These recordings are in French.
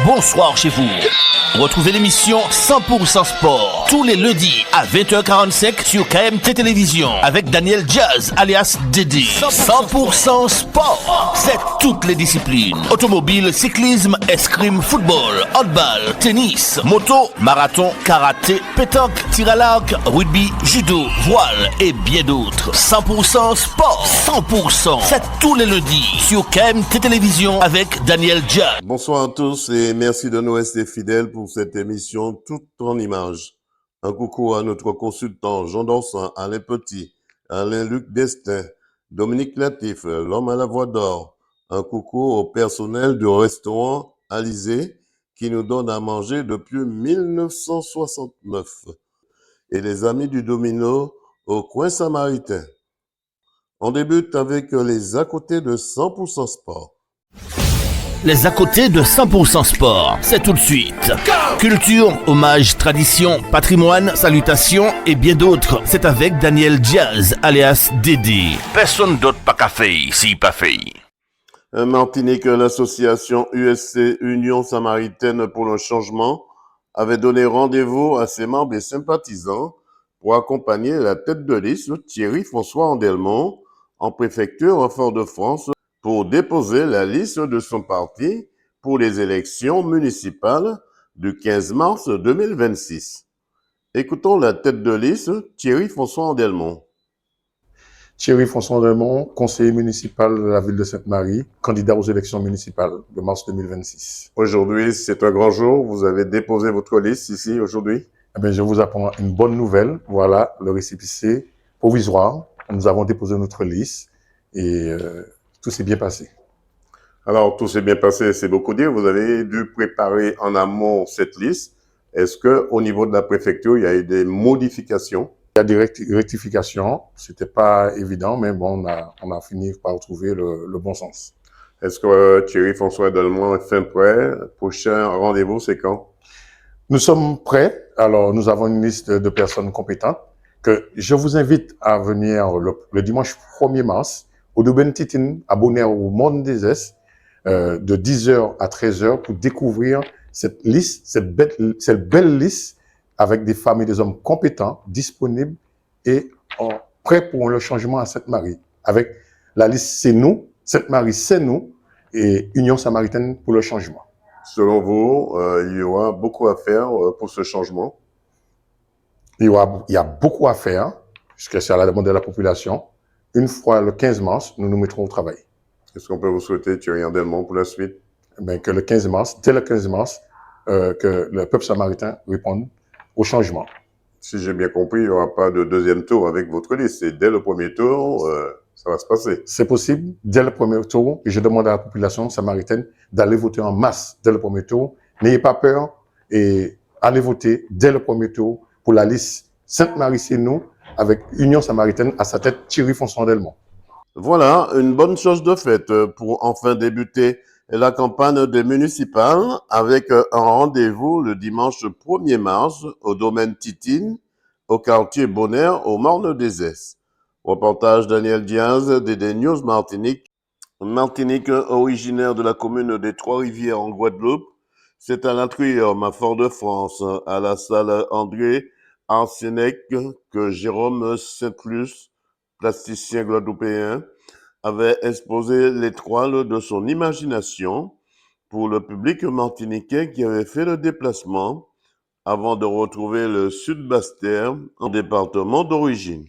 bonsoir chez vous. Retrouvez l'émission 100% Sport tous les lundis à 20h45 sur KMT Télévision avec Daniel Diaz alias Dédé. 100% Sport, c'est toutes les disciplines. Automobile, cyclisme, escrime, football, handball, tennis, moto, marathon, karaté, pétanque, tir à l'arc, rugby, judo, voile et bien d'autres. 100% Sport, 100%, c'est tous les lundis sur KMT Télévision avec Daniel Diaz. Bonsoir à tous et merci de nous rester fidèles pour cette émission toute en images. Un coucou à notre consultant Jean Dorsan, Alain Petit, Alain-Luc Destin, Dominique Latif, l'homme à la voix d'or. Un coucou au personnel du restaurant Alizé qui nous donne à manger depuis 1969. Et les amis du Domino au coin samaritain. On débute avec les à côté de 100% Sport. Les à côté de 100% Sport, c'est tout de suite. Culture, hommage, tradition, patrimoine, salutations et bien d'autres. C'est avec Daniel Diaz, alias Dédé. Personne d'autre pas qu'à faire, si pas fait. Martinique, l'association USC Union Samaritaine pour le Changement avait donné rendez-vous à ses membres et sympathisants pour accompagner la tête de liste Thierry François Andelmont en préfecture en Fort-de-France pour déposer la liste de son parti pour les élections municipales du 15 mars 2026. Écoutons la tête de liste, Thierry François Andelmont. Thierry François Andelmont, conseiller municipal de la ville de Sainte-Marie, candidat aux élections municipales de mars 2026. Aujourd'hui, c'est un grand jour. Vous avez déposé votre liste ici aujourd'hui. Eh bien, je vous apprends une bonne nouvelle. Voilà le récépissé provisoire. Nous avons déposé notre liste et tout s'est bien passé. Alors, tout s'est bien passé, c'est beaucoup dire. Vous avez dû préparer en amont cette liste. Est-ce que, au niveau de la préfecture, il y a eu des modifications? Il y a des rectifications. C'était pas évident, mais bon, on a fini par trouver le bon sens. Est-ce que Thierry François Andelmont est fin prêt? Prochain rendez-vous, c'est quand? Nous sommes prêts. Alors, nous avons une liste de personnes compétentes que je vous invite à venir le dimanche 1er mars au Domaine Titine, à Bonaire, au Monde des Est, de 10h à 13h pour découvrir cette liste, cette belle liste avec des femmes et des hommes compétents, disponibles et prêts pour le changement à Sainte-Marie. Avec la liste C'est nous, Sainte-Marie c'est nous et Union Samaritaine pour le changement. Selon vous, il y aura beaucoup à faire pour ce changement? Il y a beaucoup à faire, puisque c'est à la demande de la population. Une fois le 15 mars, nous nous mettrons au travail. Est-ce qu'on peut vous souhaiter, Thierry Andelmont, pour la suite? Ben, que le 15 mars, dès le 15 mars, que le peuple samaritain réponde au changement. Si j'ai bien compris, il n'y aura pas de deuxième tour avec votre liste. C'est dès le premier tour, ça va se passer. C'est possible, dès le premier tour, et je demande à la population samaritaine d'aller voter en masse dès le premier tour. N'ayez pas peur et allez voter dès le premier tour pour la liste Sainte-Marie c'est nous, avec Union Samaritaine à sa tête Thierry François Andelmont. Voilà, une bonne chose de faite pour enfin débuter la campagne des municipales avec un rendez-vous le dimanche 1er mars au domaine Titine, au quartier Bonaire, au Marne-des-Est. Reportage Daniel Diaz, DD News Martinique. Martinique, originaire de la commune des Trois-Rivières en Guadeloupe, c'est à l'Atrium, à Fort-de-France, à la salle André Arsénec, que Jérôme Saint-Luce, plasticien guadeloupéen, avait exposé l'étoile de son imagination pour le public martiniquais qui avait fait le déplacement avant de retrouver le Sud-Basse-Terre en département d'origine.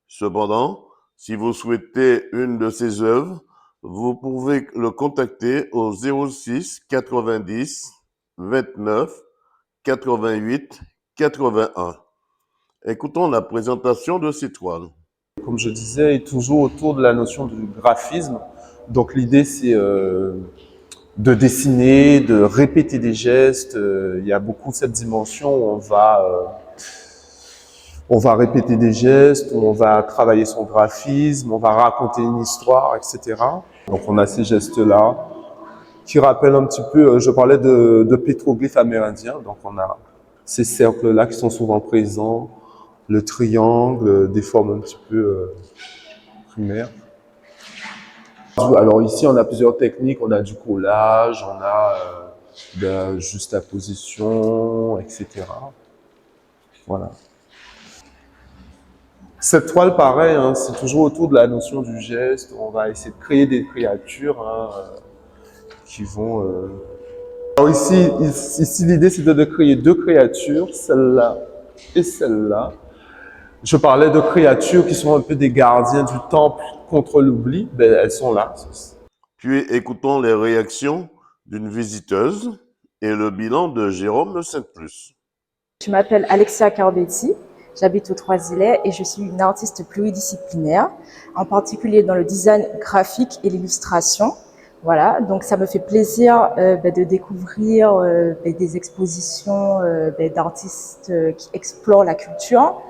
Cependant, si vous souhaitez une de ses œuvres, vous pouvez le contacter au 06 90 29 88 81. Écoutons la présentation de ces toiles. Comme je disais, toujours autour de la notion du graphisme. Donc l'idée, c'est de dessiner, de répéter des gestes. Il y a beaucoup cette dimension où on va répéter des gestes, on va travailler son graphisme, on va raconter une histoire, etc. Donc on a ces gestes-là qui rappellent un petit peu, je parlais de pétroglyphes amérindiens, donc on a ces cercles-là qui sont souvent présents, le triangle, des formes un petit peu primaires. Alors ici, on a plusieurs techniques, on a du collage, on a de juste la position, etc. Voilà. Cette toile, pareil, hein, c'est toujours autour de la notion du geste. On va essayer de créer des créatures hein, qui vont... Alors ici l'idée, c'était de créer deux créatures, celle-là et celle-là. Je parlais de créatures qui sont un peu des gardiens du temple contre l'oubli. Ben, elles sont là. Puis écoutons les réactions d'une visiteuse et le bilan de Jérôme Saint-Plus. Je m'appelle Alexia Carbetti, j'habite aux Trois-Îlets et je suis une artiste pluridisciplinaire, en particulier dans le design graphique et l'illustration. Voilà, donc ça me fait plaisir de découvrir des expositions d'artistes qui explorent la culture,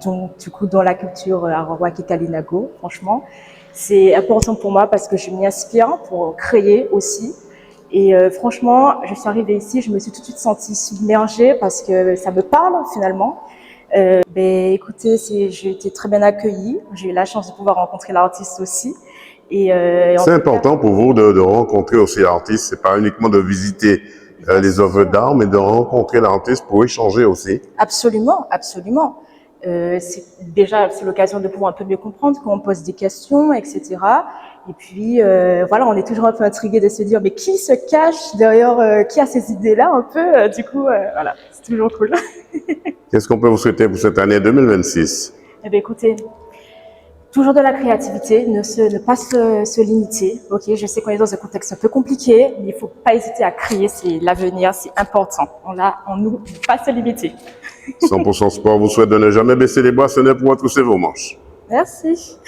donc du coup dans la culture Arawak et Kalinago, franchement. C'est important pour moi parce que je m'y inspire pour créer aussi. Et franchement, je suis arrivée ici, je me suis tout de suite sentie submergée parce que ça me parle finalement. Écoutez, j'ai été très bien accueillie. J'ai eu la chance de pouvoir rencontrer l'artiste aussi. C'est important pour vous de rencontrer aussi l'artiste. C'est pas uniquement de visiter les œuvres d'art, mais de rencontrer l'artiste pour échanger aussi. Absolument, absolument. C'est l'occasion de pouvoir un peu mieux comprendre quand on pose des questions, etc. Et puis voilà, on est toujours un peu intrigué de se dire mais qui se cache derrière, qui a ces idées-là un peu. Du coup, voilà, c'est toujours cool. Qu'est-ce qu'on peut vous souhaiter pour cette année 2026? Eh bien, écoutez, toujours de la créativité, ne pas se limiter. Ok, je sais qu'on est dans un contexte un peu compliqué, mais il faut pas hésiter à créer. C'est l'avenir, c'est important. On nous pas se limiter. 100% Sport vous souhaite de ne jamais baisser les bras, ce n'est pour retrousser vos manches. Merci.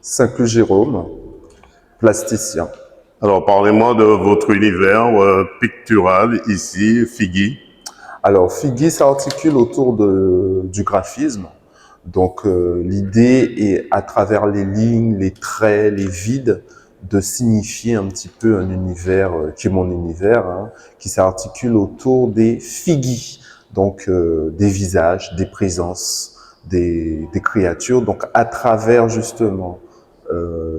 Saint-Plus Jérôme, plasticien. Alors, parlez-moi de votre univers pictural ici, Figui. Alors, Figui s'articule autour du graphisme. Donc, l'idée est, à travers les lignes, les traits, les vides, de signifier un petit peu un univers qui est mon univers, hein, qui s'articule autour des Figui. Donc, des visages, des présences, des créatures. Donc, à travers justement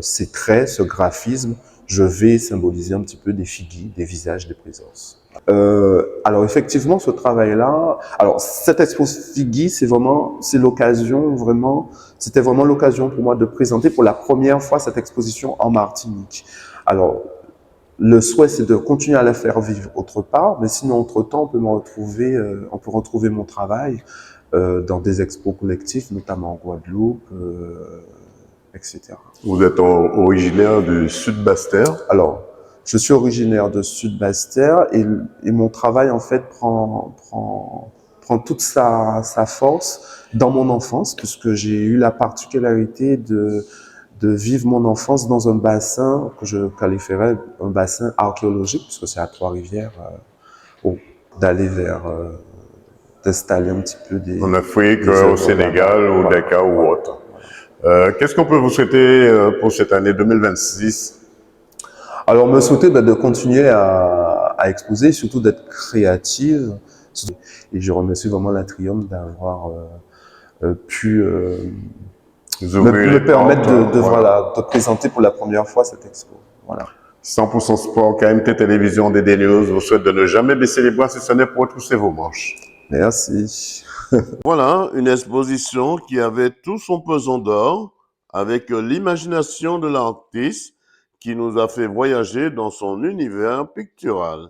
ces traits, ce graphisme, je vais symboliser un petit peu des Figui, des visages, des présences. Alors effectivement, ce travail-là, alors cette expo Figui, c'était vraiment l'occasion pour moi de présenter pour la première fois cette exposition en Martinique. Alors, le souhait, c'est de continuer à la faire vivre autre part, mais sinon, entre-temps, on peut retrouver mon travail dans des expos collectifs, notamment en Guadeloupe, etc. Vous êtes originaire du Sud-Basse-Terre. Alors, je suis originaire de Sud-Basse-Terre et mon travail, en fait, prend toute sa force dans mon enfance, puisque j'ai eu la particularité de vivre mon enfance dans un bassin que je qualifierais un bassin archéologique, puisque c'est à Trois-Rivières, d'installer un petit peu en Afrique, au Sénégal, au Dakar ou autre. Qu'est-ce qu'on peut vous souhaiter pour cette année 2026? Alors, me souhaiter de continuer à exposer, surtout d'être créative. Et je remercie vraiment la Triumph d'avoir pu me permettre de présenter pour la première fois cette expo. Voilà. 100% Sport, KMT Télévision, DD News vous souhaite de ne jamais baisser les bras si ce n'est pour retrousser vos manches. Merci. Voilà, une exposition qui avait tout son pesant d'or avec l'imagination de l'artiste qui nous a fait voyager dans son univers pictural.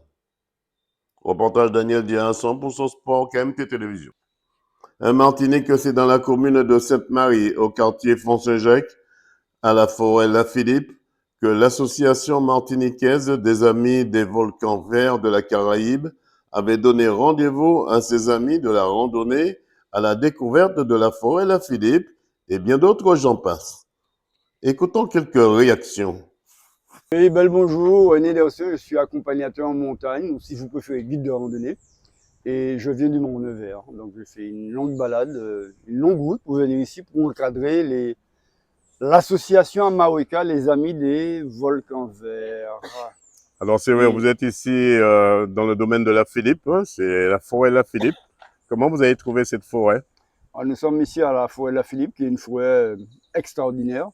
Reportage Daniel Diaz, 100% Sport, KMT Télévision. Un Martinique, c'est dans la commune de Sainte-Marie, au quartier Font-Saint-Jacques, à la forêt La-Philippe, que l'association martiniquaise des Amis des Volcans Verts de la Caraïbe avait donné rendez-vous à ses amis de la randonnée à la découverte de la forêt La-Philippe et bien d'autres j'en passe. Écoutons quelques réactions. Oui, bonjour, René Derson, je suis accompagnateur en montagne, ou si vous préférez guide de randonnée, et je viens du Mont-Nevers. Donc je fais une longue balade, une longue route pour venir ici pour encadrer l'association Amaoika, les Amis des Volcans Verts. Alors c'est vrai, vous êtes ici dans le domaine de la Philippe, hein, c'est la forêt La Philippe. Comment vous avez trouvé cette forêt? Alors, nous sommes ici à la forêt La Philippe, qui est une forêt extraordinaire,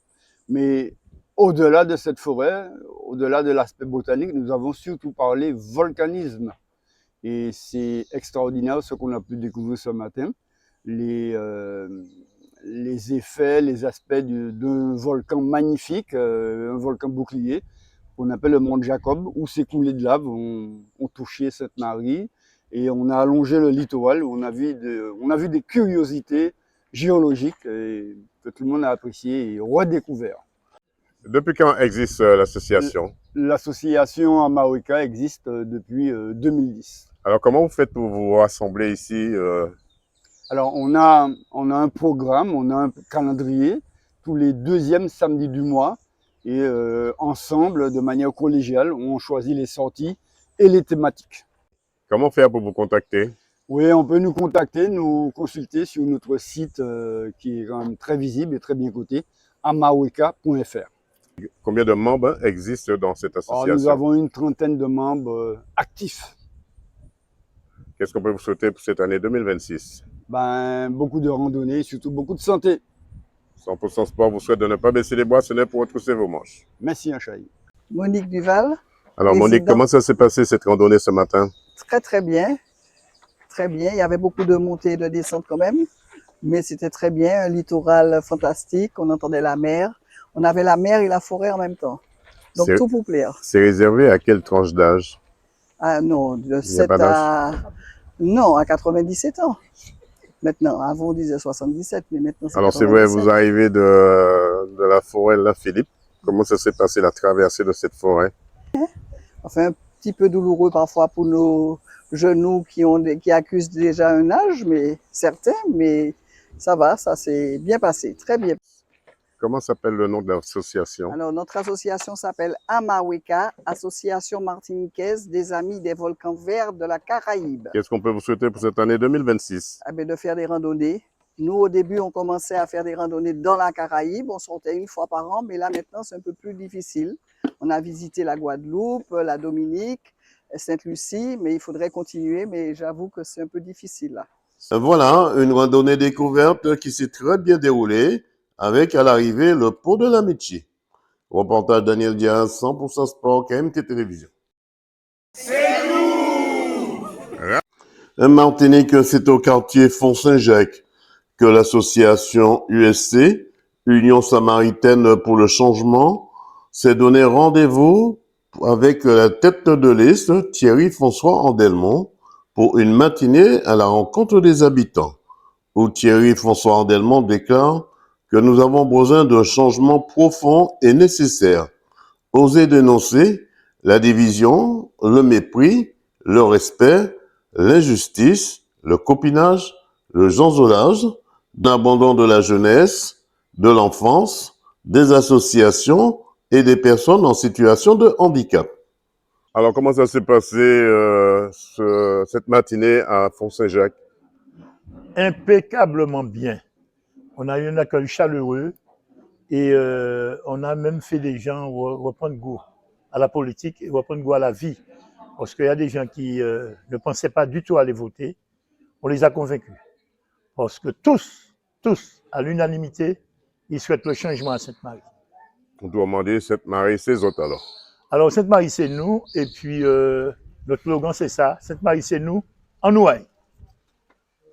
mais au-delà de cette forêt, au-delà de l'aspect botanique, nous avons surtout parlé volcanisme. Et c'est extraordinaire ce qu'on a pu découvrir ce matin. Les effets, les aspects d'un volcan magnifique, un volcan bouclier, qu'on appelle le mont Jacob, où ces coulées de lave ont touché Sainte-Marie. Et on a allongé le littoral, où on a vu des curiosités géologiques que tout le monde a appréciées et redécouvert. Depuis quand existe l'association? L'association Amaweka existe depuis 2010. Alors, comment vous faites pour vous rassembler ici Alors, on a un programme, on a un calendrier, tous les deuxièmes samedis du mois. Et ensemble, de manière collégiale, on choisit les sorties et les thématiques. Comment faire pour vous contacter? Oui, on peut nous contacter, nous consulter sur notre site qui est quand même très visible et très bien coté, amaweka.fr. Combien de membres existent dans cette association? Nous avons une trentaine de membres actifs. Qu'est-ce qu'on peut vous souhaiter pour cette année 2026? Beaucoup de randonnées, surtout beaucoup de santé. 100% Sport vous souhaite de ne pas baisser les bras, ce n'est pour retrousser vos manches. Merci, Achaï. Monique Duval. Alors Monique, comment ça s'est passé cette randonnée ce matin? Très très bien. Très bien. Il y avait beaucoup de montées et de descentes quand même. Mais c'était très bien. Un littoral fantastique. On entendait la mer. On avait la mer et la forêt en même temps. Donc tout pour plaire. C'est réservé à quelle tranche d'âge? Ah non, de 7 à... Non, à 97 ans. Maintenant, avant on disait 77, mais maintenant c'est... Alors c'est vrai, vous arrivez de la forêt La Philippe. Comment ça s'est passé la traversée de cette forêt? Enfin, un petit peu douloureux parfois pour nos genoux qui accusent déjà un âge, mais certains, mais ça va, ça s'est bien passé, très bien. Comment s'appelle le nom de l'association? Alors, notre association s'appelle Amaweka, Association martiniquaise des Amis des Volcans Verts de la Caraïbe. Qu'est-ce qu'on peut vous souhaiter pour cette année 2026? De faire des randonnées. Nous, au début, on commençait à faire des randonnées dans la Caraïbe. On sortait une fois par an, mais là, maintenant, c'est un peu plus difficile. On a visité la Guadeloupe, la Dominique, Sainte-Lucie, mais il faudrait continuer, mais j'avoue que c'est un peu difficile là. Voilà, une randonnée découverte qui s'est très bien déroulée, avec à l'arrivée le pot de l'amitié. Reportage Daniel Diaz, 100% Sport, KMT Télévision. C'est nous! Martinique, c'est au quartier Font-Saint-Jacques que l'association USC, Union Samaritaine pour le Changement, s'est donné rendez-vous avec la tête de liste, Thierry François Andelmont, pour une matinée à la rencontre des habitants, où Thierry François Andelmont déclare que nous avons besoin d'un changement profond et nécessaire. Oser dénoncer la division, le mépris, le respect, l'injustice, le copinage, le jansolage, l'abandon de la jeunesse, de l'enfance, des associations et des personnes en situation de handicap. Alors, comment ça s'est passé cette matinée à Font-Saint-Jacques? Impeccablement bien. On a eu un accueil chaleureux et on a même fait des gens reprendre goût à la politique et reprendre goût à la vie. Parce qu'il y a des gens qui ne pensaient pas du tout aller voter. On les a convaincus. Parce que tous, à l'unanimité, ils souhaitent le changement à Sainte-Marie. On doit demander Sainte-Marie, ses autres alors. Alors Sainte-Marie, c'est nous. Et puis notre slogan, c'est ça. Sainte-Marie, c'est nous. En Nouaille.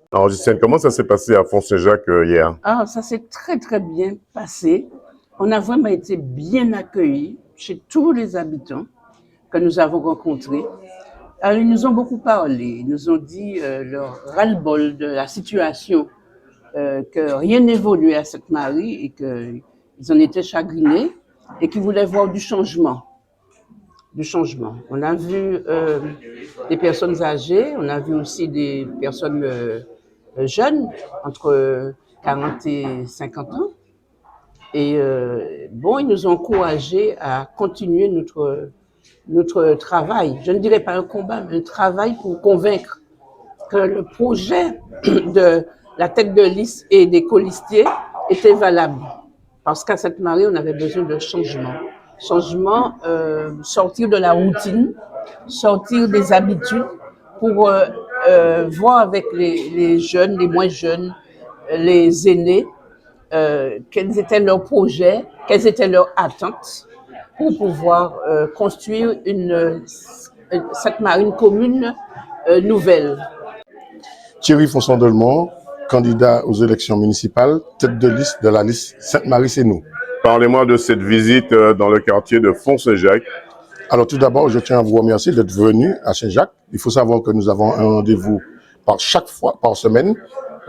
Alors, Justine, comment ça s'est passé à Font-Saint-Jacques hier? Ça s'est très, très bien passé. On a vraiment été bien accueillis chez tous les habitants que nous avons rencontrés. Alors, ils nous ont beaucoup parlé. Ils nous ont dit leur ras-le-bol de la situation, que rien n'évoluait à Sainte-Marie et qu'ils en étaient chagrinés et qu'ils voulaient voir du changement. On a vu des personnes âgées, on a vu aussi des personnes jeunes, entre 40 et 50 ans. Et ils nous ont encouragés à continuer notre travail. Je ne dirais pas un combat, mais un travail pour convaincre que le projet de la tête de liste et des colistiers était valable. Parce qu'à Sainte-Marie, on avait besoin de changement. Sortir de la routine, sortir des habitudes pour voir avec les jeunes, les moins jeunes, les aînés, quels étaient leurs projets, quelles étaient leurs attentes pour pouvoir construire une Sainte-Marie commune nouvelle. Thierry Fonson-Delmont, candidat aux élections municipales, tête de liste de la liste Sainte-Marie, c'est nous. Parlez-moi de cette visite dans le quartier de Font-Saint-Jacques. Alors tout d'abord, je tiens à vous remercier d'être venu à Saint-Jacques. Il faut savoir que nous avons un rendez-vous par semaine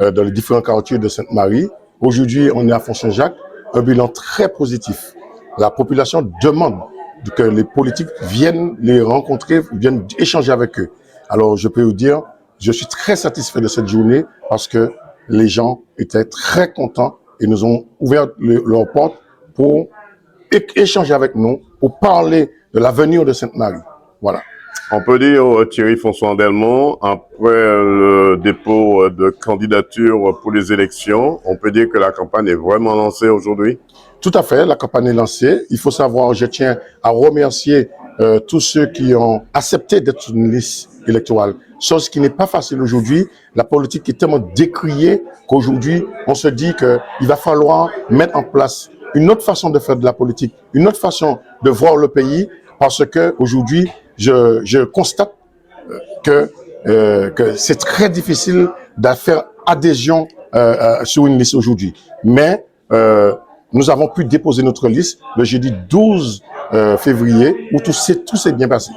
dans les différents quartiers de Sainte-Marie. Aujourd'hui, on est à Font-Saint-Jacques, un bilan très positif. La population demande que les politiques viennent les rencontrer, viennent échanger avec eux. Alors je peux vous dire, je suis très satisfait de cette journée parce que les gens étaient très contents et nous ont ouvert leurs portes pour échanger avec nous, pour parler de l'avenir de Sainte-Marie. Voilà. On peut dire, Thierry Fonson-Delmont, après le dépôt de candidature pour les élections, on peut dire que la campagne est vraiment lancée aujourd'hui? Tout à fait, la campagne est lancée. Il faut savoir, je tiens à remercier tous ceux qui ont accepté d'être sur une liste électorale. Chose qui n'est pas facile aujourd'hui. La politique est tellement décriée qu'aujourd'hui, on se dit qu'il va falloir mettre en place une autre façon de faire de la politique, une autre façon de voir le pays, parce que aujourd'hui, je constate que c'est très difficile de faire adhésion sur une liste aujourd'hui. Mais nous avons pu déposer notre liste le jeudi 12 février, où tout s'est bien passé.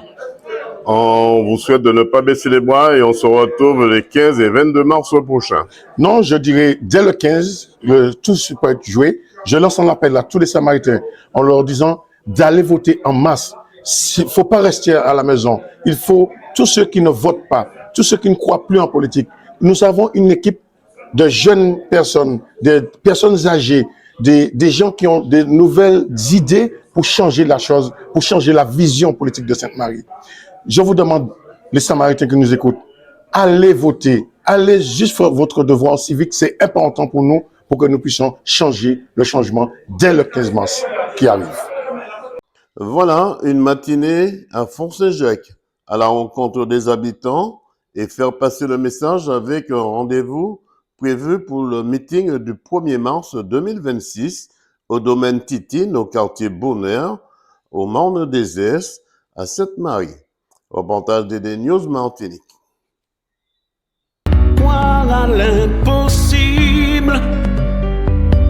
On vous souhaite de ne pas baisser les bras et on se retrouve les 15 et 22 mars prochains. Non, je dirais dès le 15, tout peut être joué. Je lance un appel à tous les Samaritains en leur disant d'aller voter en masse. Il ne faut pas rester à la maison. Il faut, tous ceux qui ne votent pas, tous ceux qui ne croient plus en politique, nous avons une équipe de jeunes personnes, des personnes âgées, des gens qui ont de nouvelles idées pour changer la chose, pour changer la vision politique de Sainte-Marie. Je vous demande, les Samaritains qui nous écoutent, allez voter, allez juste faire votre devoir civique, c'est important pour nous, pour que nous puissions changer le changement dès le 15 mars qui arrive. Voilà une matinée à Font-Saint-Jacques, à la rencontre des habitants et faire passer le message avec un rendez-vous prévu pour le meeting du 1er mars 2026 au domaine Titine, au quartier Bonheur, au Marne-des-Esses, à Sainte-Marie. Reportage des News Martinique. Croire à l'impossible,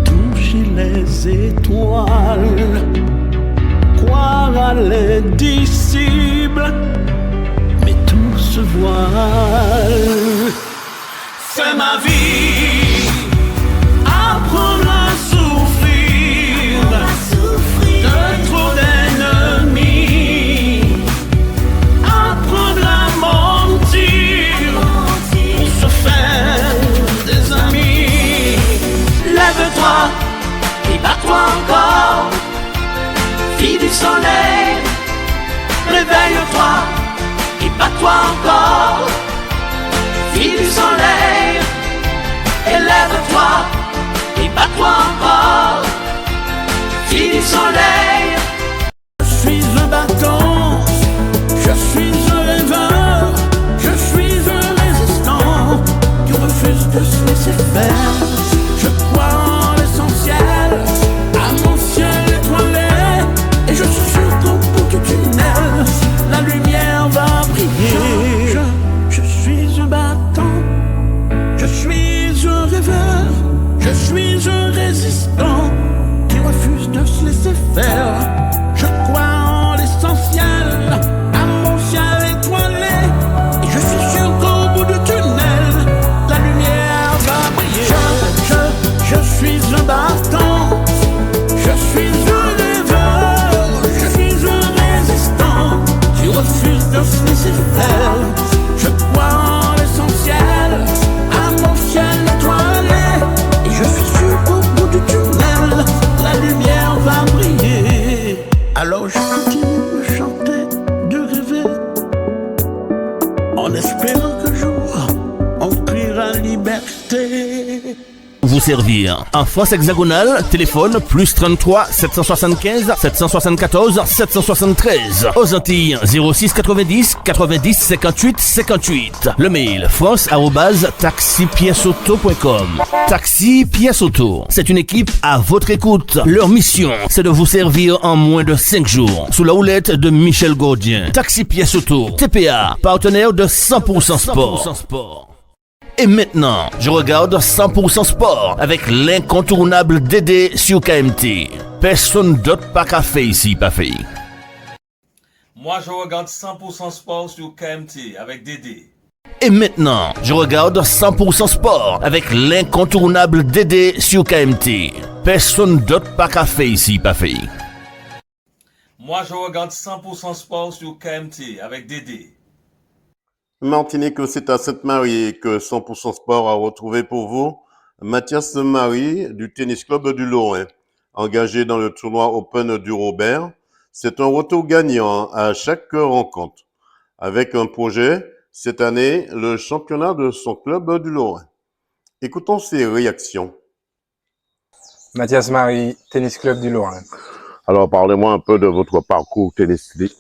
toucher les étoiles, croire à l'indicible, mais tout se voile. C'est ma vie, apprendre à souffrir, de trop d'ennemis, apprendre à mentir, pour se faire des amis. Lève-toi et bats-toi encore, fille du soleil, réveille-toi et bats-toi encore, fille du soleil, élève-toi et bats-toi encore, fille du soleil. Je suis un bâton, je suis un rêveur, je suis un résistant qui refuse de se laisser faire. Je crois en l'essentiel, à mon ciel étoilé, et je suis sûr qu'au bout du tunnel, la lumière va briller. Je suis un bâton, je suis un rêveur, je suis un résistant qui refuse de se laisser faire. Je crois en l'essentiel, à mon ciel étoilé, et je suis sûr qu'au bout du tunnel, la lumière va briller. Je suis un bâton, je suis un rêveur, je suis un résistant qui refuse de se laisser faire. Je crois en l'essentiel, à mon ciel étoilé, et je suis sûr qu'au bout du tunnel, la lumière va briller. Alors je continue de chanter, de rêver, en espérant qu'un jour on criera liberté. Vous servir. En France hexagonale, téléphone plus 33 775 774 773. Aux Antilles, 06 90 90 58 58. Le mail france@taxipièceauto.com. Taxi Pièce Auto, c'est une équipe à votre écoute. Leur mission, c'est de vous servir en moins de 5 jours. Sous la houlette de Michel Gaudien. Taxi Pièce Auto, TPA, partenaire de 100% Sport. Et maintenant, je regarde 100% Sport avec l'incontournable Dédé sur KMT. Personne d'autre pas qu'à faire ici, pas fait. Moi, je regarde 100% Sport sur KMT avec Dédé. Et maintenant, je regarde 100% Sport avec l'incontournable Dédé sur KMT. Personne d'autre pas qu'à faire ici, pas fait. Moi, je regarde 100% Sport sur KMT avec Dédé. Martinique, c'est à Sainte-Marie que 100% Sport a retrouvé pour vous Mathias Marie du Tennis Club du Lorrain, engagé dans le tournoi Open du Robert. C'est un retour gagnant à chaque rencontre. Avec un projet, cette année, le championnat de son club du Lorrain. Écoutons ses réactions. Mathias Marie, Tennis Club du Lorrain. Alors, parlez-moi un peu de votre parcours tennistique.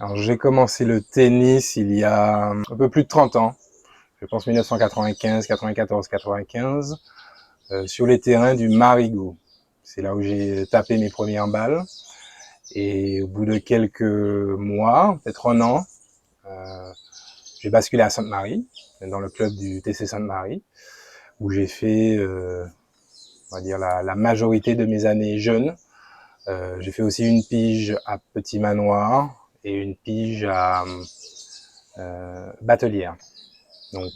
Alors, j'ai commencé le tennis il y a un peu plus de 30 ans. Je pense 1995, 94, 95, sur les terrains du Marigot. C'est là où j'ai tapé mes premières balles. Et au bout de quelques mois, peut-être un an, j'ai basculé à Sainte-Marie, dans le club du TC Sainte-Marie, où j'ai fait, on va dire, la majorité de mes années jeunes. J'ai fait aussi une pige à Petit Manoir et une pige à Batelière. Donc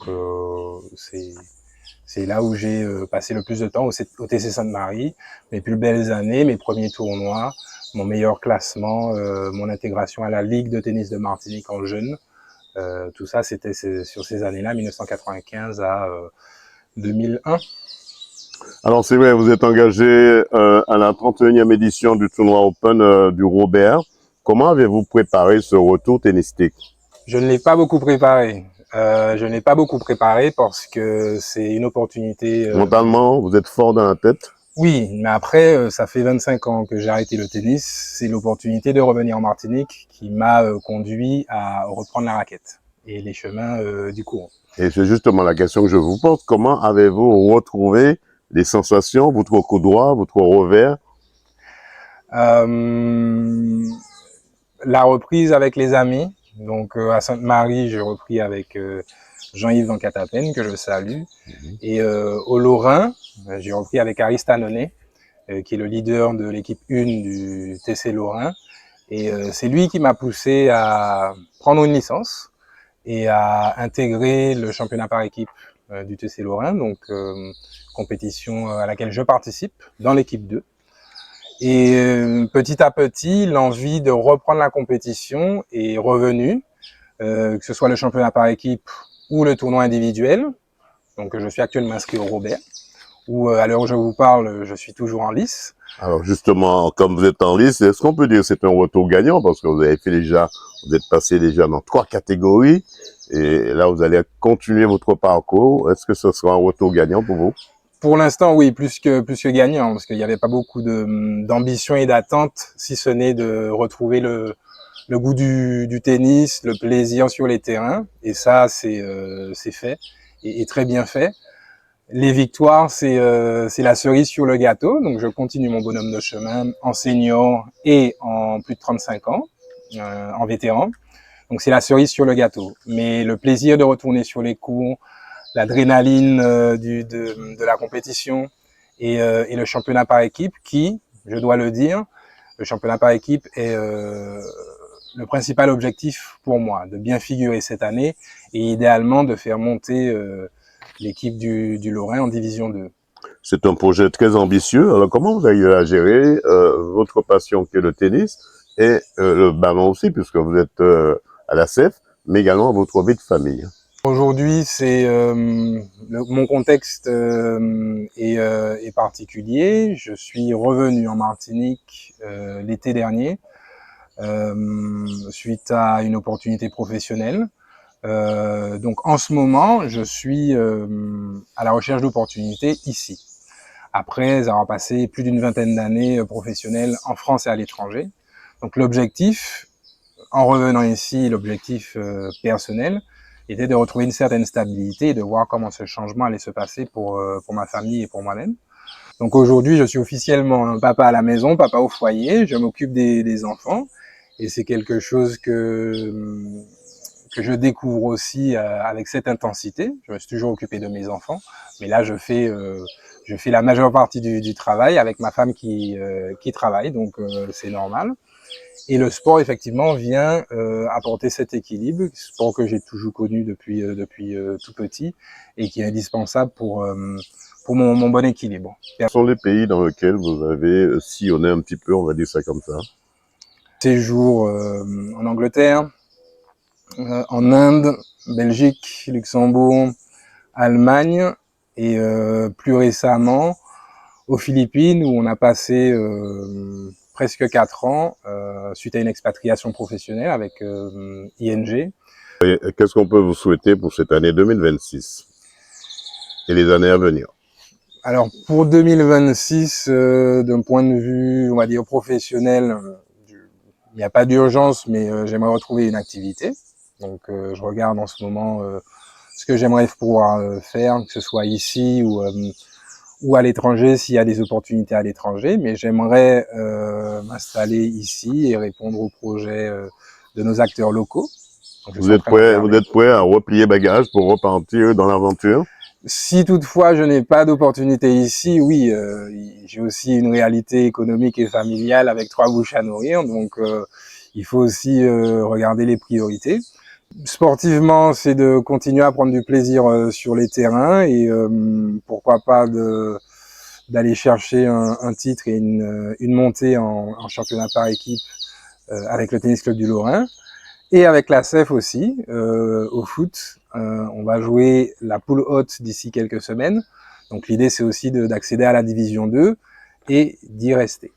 c'est là où j'ai passé le plus de temps au TC Sainte-Marie. Mes plus belles années, mes premiers tournois, mon meilleur classement, mon intégration à la Ligue de tennis de Martinique en jeune. Tout ça, c'était sur ces années-là, 1995 à 2001. Alors c'est vrai, vous êtes engagé à la 31e édition du tournoi Open du Robert. Comment avez-vous préparé ce retour tennistique? Je ne l'ai pas beaucoup préparé. Parce que c'est une opportunité. Mentalement, vous êtes fort dans la tête? Oui, mais après, ça fait 25 ans que j'ai arrêté le tennis. C'est l'opportunité de revenir en Martinique qui m'a conduit à reprendre la raquette et les chemins du courant. Et c'est justement la question que je vous pose. Comment avez-vous retrouvé les sensations, votre coup droit, votre revers? La reprise avec les amis. Donc à Sainte-Marie, j'ai repris avec Jean-Yves Van Catapen, que je salue. Et au Lorrain, j'ai repris avec Aris Tanonet, qui est le leader de l'équipe 1 du TC Lorrain. Et c'est lui qui m'a poussé à prendre une licence et à intégrer le championnat par équipe du TC Lorrain, donc compétition à laquelle je participe dans l'équipe 2. Et petit à petit, l'envie de reprendre la compétition est revenue, que ce soit le championnat par équipe ou le tournoi individuel. Donc je suis actuellement inscrit au Robert, où à l'heure où je vous parle, je suis toujours en lice. Alors justement, comme vous êtes en lice, est-ce qu'on peut dire que c'est un retour gagnant? Parce que vous avez fait déjà, vous êtes passé déjà dans 3 catégories, et là vous allez continuer votre parcours. Est-ce que ce sera un retour gagnant pour vous? Pour l'instant, oui, plus que gagnant, parce qu'il n'y avait pas beaucoup d'ambition et d'attente, si ce n'est de retrouver le goût du tennis, le plaisir sur les terrains. Et ça, c'est fait, et très bien fait. Les victoires, c'est la cerise sur le gâteau. Donc, je continue mon bonhomme de chemin en senior et en plus de 35 ans, en vétéran. Donc, c'est la cerise sur le gâteau. Mais le plaisir de retourner sur les cours, l'adrénaline de la compétition et le championnat par équipe qui, je dois le dire, le championnat par équipe est le principal objectif pour moi, de bien figurer cette année et idéalement de faire monter l'équipe du Lorrain en division 2. C'est un projet très ambitieux. Alors comment vous arrivez à gérer votre passion qui est le tennis et le ballon aussi, puisque vous êtes à la CEF, mais également votre vie de famille? Aujourd'hui, mon contexte est particulier. Je suis revenu en Martinique l'été dernier suite à une opportunité professionnelle. Donc en ce moment, je suis à la recherche d'opportunités ici. Après avoir passé plus d'une vingtaine d'années professionnelles en France et à l'étranger. Donc l'objectif, en revenant ici, l'objectif personnel, était de retrouver une certaine stabilité et de voir comment ce changement allait se passer pour ma famille et pour moi-même. Donc aujourd'hui, je suis officiellement un papa à la maison, papa au foyer, je m'occupe des enfants et c'est quelque chose que je découvre aussi avec cette intensité. Je me suis toujours occupé de mes enfants, mais là je fais la majeure partie du travail avec ma femme qui travaille, donc c'est normal. Et le sport, effectivement, vient apporter cet équilibre, sport que j'ai toujours connu depuis tout petit et qui est indispensable pour mon bon équilibre. Quels sont les pays dans lesquels vous avez sillonné un petit peu, on va dire ça comme ça? Séjour en Angleterre, en Inde, Belgique, Luxembourg, Allemagne et plus récemment aux Philippines où on a passé presque 4 ans suite à une expatriation professionnelle avec ING. Qu'est-ce qu'on peut vous souhaiter pour cette année 2026 et les années à venir? Alors pour 2026, d'un point de vue, on va dire professionnel, il n'y a pas d'urgence, mais j'aimerais retrouver une activité. Donc je regarde en ce moment ce que j'aimerais pouvoir faire, que ce soit ici ou à l'étranger s'il y a des opportunités à l'étranger, mais j'aimerais m'installer ici et répondre aux projets de nos acteurs locaux. Donc, vous êtes prêt à replier bagages pour repartir dans l'aventure? Si toutefois je n'ai pas d'opportunité ici, oui, j'ai aussi une réalité économique et familiale avec 3 bouches à nourrir, donc il faut aussi regarder les priorités. Sportivement, c'est de continuer à prendre du plaisir sur les terrains et pourquoi pas d'aller chercher un titre et une montée en championnat par équipe avec le Tennis Club du Lorrain et avec la CEF aussi au foot. On va jouer la poule haute d'ici quelques semaines. Donc l'idée c'est aussi d'accéder à la division 2 et d'y rester.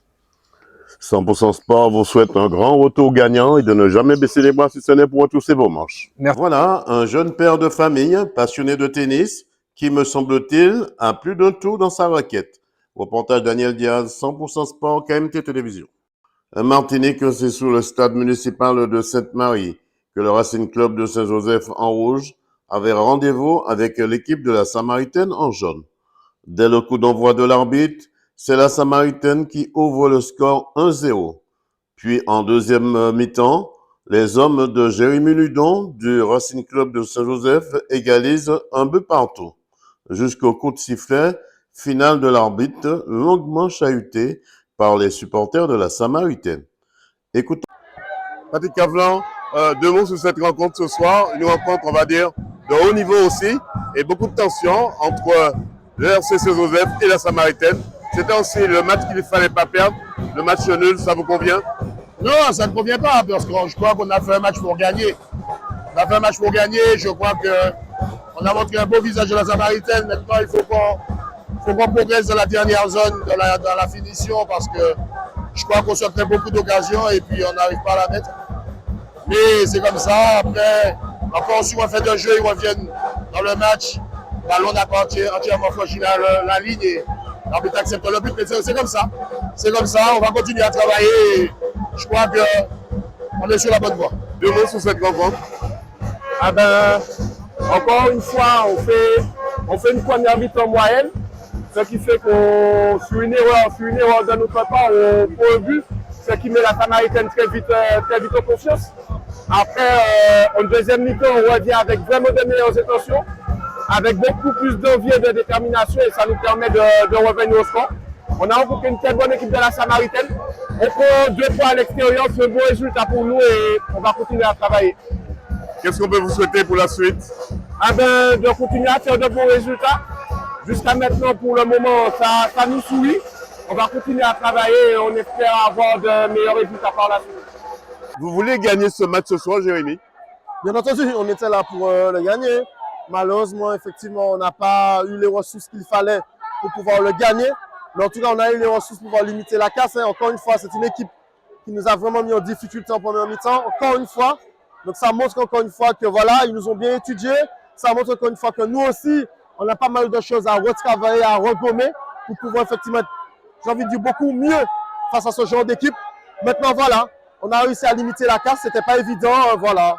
100% Sport vous souhaite un grand retour gagnant et de ne jamais baisser les bras si ce n'est pour retrousser vos manches. Merci. Voilà, un jeune père de famille, passionné de tennis, qui, me semble-t-il, a plus d'un tour dans sa raquette. Reportage Daniel Diaz, 100% Sport, KMT Télévision. Un Martinique, c'est sous le stade municipal de Sainte-Marie que le Racing Club de Saint-Joseph en rouge avait rendez-vous avec l'équipe de la Samaritaine en jaune. Dès le coup d'envoi de l'arbitre, c'est la Samaritaine qui ouvre le score 1-0. Puis en deuxième mi-temps, les hommes de Jérémy Ludon du Racing Club de Saint-Joseph égalisent un but partout. Jusqu'au coup de sifflet final de l'arbitre, longuement chahuté par les supporters de la Samaritaine. Écoutons. Patrick Cavlan, 2 mots sur cette rencontre ce soir. Une rencontre, on va dire, de haut niveau aussi, et beaucoup de tension entre le RC Saint-Joseph et la Samaritaine. C'était aussi le match qu'il ne fallait pas perdre. Le match nul, ça vous convient? Non, ça ne convient pas, parce que je crois qu'on a fait un match pour gagner. On a fait un match pour gagner, je crois qu'on a montré un beau visage de la Samaritaine. Maintenant, il faut qu'on progresse dans la dernière zone, dans la finition, parce que je crois qu'on se crée beaucoup d'occasions et puis on n'arrive pas à la mettre. Mais c'est comme ça, après, encore sur un fait de jeu, ils reviennent dans le match. Le ballon n'a pas entièrement franchi la ligne et l'arbitre accepte le but, mais c'est comme ça. C'est comme ça, on va continuer à travailler et je crois qu'on est sur la bonne voie. 2 mots sur cette rencontre. Ah ben, encore une fois, on fait une première mi-temps moyenne, ce qui fait qu'on, sur une erreur de notre part, on prend un but, ce qui met la Samaritaine très vite en confiance. Après, en deuxième mi-temps, on revient avec vraiment de meilleures intentions, avec beaucoup plus d'envie et de détermination, et ça nous permet de revenir au score. On a rencontré une très bonne équipe de la Samaritaine. On prend 2 points à l'extérieur, c'est un bon résultat pour nous et on va continuer à travailler. Qu'est-ce qu'on peut vous souhaiter pour la suite? Ah ben, de continuer à faire de bons résultats. Jusqu'à maintenant, pour le moment, ça nous sourit. On va continuer à travailler et on espère avoir de meilleurs résultats par la suite. Vous voulez gagner ce match ce soir, Jérémy? Bien entendu, on était là pour le gagner. Malheureusement, effectivement, on n'a pas eu les ressources qu'il fallait pour pouvoir le gagner. Mais en tout cas, on a eu les ressources pour pouvoir limiter la casse. Encore une fois, c'est une équipe qui nous a vraiment mis en difficulté en première mi-temps. Encore une fois. Donc ça montre encore une fois que voilà, ils nous ont bien étudiés. Ça montre encore une fois que nous aussi, on a pas mal de choses à retravailler, à regommer pour pouvoir effectivement, j'ai envie de dire, beaucoup mieux face à ce genre d'équipe. Maintenant, voilà, on a réussi à limiter la casse, c'était pas évident, voilà.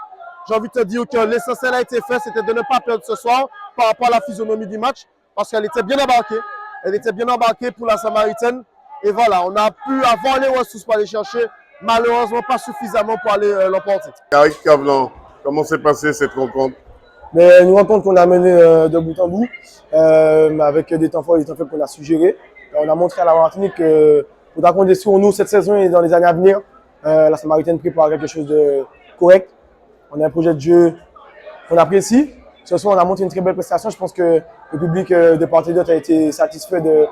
J'ai envie de te dire que l'essentiel a été fait, c'était de ne pas perdre ce soir par rapport à la physionomie du match, parce qu'elle était bien embarquée. Elle était bien embarquée pour la Samaritaine. Et voilà, on a pu avoir les ressources pour aller chercher, malheureusement pas suffisamment pour aller l'emporter. Eric Cavlan, comment s'est passée cette rencontre? Mais une rencontre qu'on a menée de bout en bout, avec des temps forts et des temps faibles qu'on a su gérer. On a montré à la Martinique que faudra compter sur nous cette saison et dans les années à venir. La Samaritaine prépare quelque chose de correct. On a un projet de jeu qu'on apprécie. Ce soir, on a montré une très belle prestation. Je pense que le public de part et d'autre a été satisfait de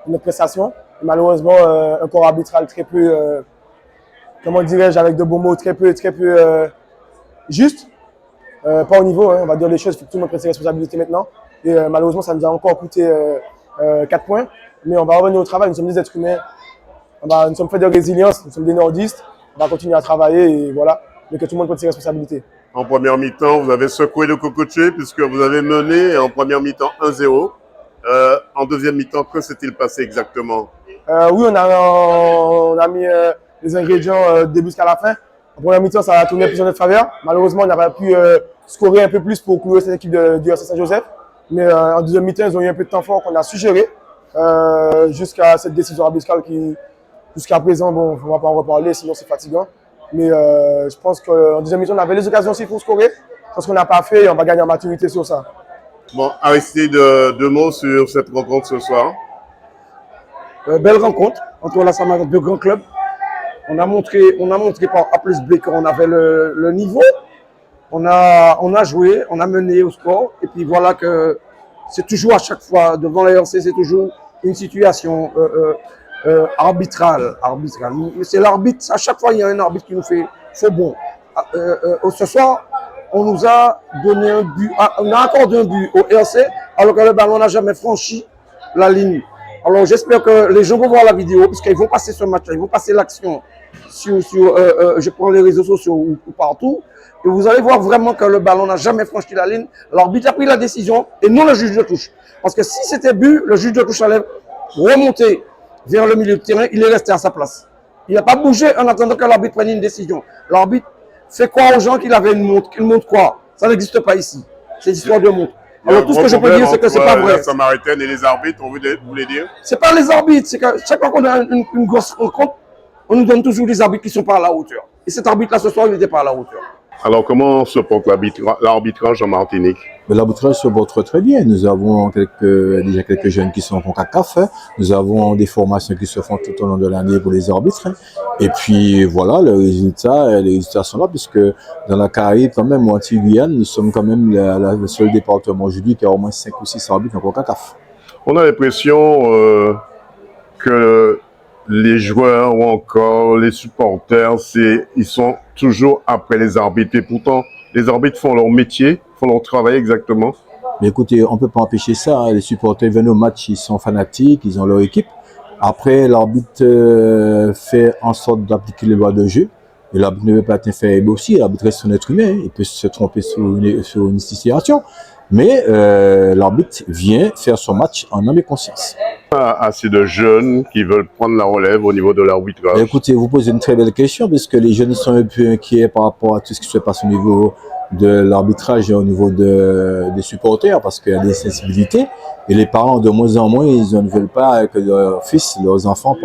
notre prestation. Et malheureusement, un corps arbitral très peu, comment dirais-je, avec de beaux mots, très peu juste. Pas au niveau, hein, on va dire les choses, il faut que tout le monde prenne ses responsabilités maintenant. Et malheureusement, ça nous a encore coûté 4 points. Mais on va revenir au travail, nous sommes des êtres humains. Nous sommes faits de résilience, nous sommes des nordistes. On va continuer à travailler et voilà. Mais que tout le monde prenne ses responsabilités. En première mi-temps, vous avez secoué le cocotier puisque vous avez mené en première mi-temps 1-0. En deuxième mi-temps, que s'est-il passé exactement? Oui, on a mis les ingrédients début jusqu'à la fin. En première mi-temps, ça a tourné plus en notre faveur. Malheureusement, on n'a pas pu scorer un peu plus pour clouer cette équipe du RC Saint-Joseph. Mais en deuxième mi-temps, ils ont eu un peu de temps fort qu'on a suggéré jusqu'à cette décision arbitrale qui, jusqu'à présent, bon, on ne va pas en reparler, sinon c'est fatigant. Mais je pense qu'en deuxième mi-temps, on avait les occasions aussi pour scorer. C'est ce qu'on n'a pas fait et on va gagner en maturité sur ça. Bon, Aristide, deux mots sur cette rencontre ce soir. Belle rencontre entre la Samaritaine, deux grands clubs. On a montré par A plus B qu'on avait le niveau. On a joué, on a mené au score. Et puis voilà que c'est toujours à chaque fois, devant la RC, c'est toujours une situation arbitrale. C'est l'arbitre, à chaque fois il y a un arbitre qui nous fait faux bon. Ce soir, on nous a donné un but, on a accordé un but au RC, alors que le ballon n'a jamais franchi la ligne. Alors j'espère que les gens vont voir la vidéo, puisqu'ils vont passer ce match-là, ils vont passer l'action sur je prends les réseaux sociaux ou partout, et vous allez voir vraiment que le ballon n'a jamais franchi la ligne. L'arbitre a pris la décision, et non le juge de touche. Parce que si c'était but, le juge de touche allait remonter vers le milieu de terrain, il est resté à sa place. Il n'a pas bougé en attendant que l'arbitre prenne une décision. L'arbitre fait croire aux gens qu'il avait une montre. Une montre quoi? Ça n'existe pas ici. C'est l'histoire de montre. Alors tout ce que je peux dire, c'est que c'est pas vrai. La Samaritaine et les arbitres, vous voulez dire? C'est pas les arbitres, c'est que chaque fois qu'on a une grosse rencontre, on nous donne toujours des arbitres qui sont pas à la hauteur. Et cet arbitre-là, ce soir, il n'était pas à la hauteur. Alors comment se porte l'arbitrage en Martinique? L'arbitrage se porte très bien. Nous avons déjà quelques jeunes qui sont en CONCACAF. Nous avons des formations qui se font tout au long de l'année pour les arbitres. Et puis voilà, les résultats sont là, puisque dans la Caraïbe, quand même, ou Antilles-Guyane, nous sommes quand même le seul département aujourd'hui qui a au moins 5 ou 6 arbitres en CONCACAF. On a l'impression que les joueurs ou encore les supporters, ils sont toujours après les arbitres. Et pourtant, les arbitres font leur métier, font leur travail exactement. Mais écoutez, on ne peut pas empêcher ça. Hein. Les supporters viennent au match, ils sont fanatiques, ils ont leur équipe. Après, l'arbitre fait en sorte d'appliquer les lois de jeu. Et l'arbitre ne veut pas être inférieur aussi. L'arbitre reste un être humain. Il peut se tromper sur une situation. Mais l'arbitre vient faire son match en âme et conscience. Assez de jeunes qui veulent prendre la relève au niveau de l'arbitrage. Écoutez, vous posez une très belle question, parce que les jeunes sont un peu inquiets par rapport à tout ce qui se passe au niveau de l'arbitrage et au niveau des supporters, parce qu'il y a des sensibilités. Et les parents, de moins en moins, ils ne veulent pas que leurs fils, leurs enfants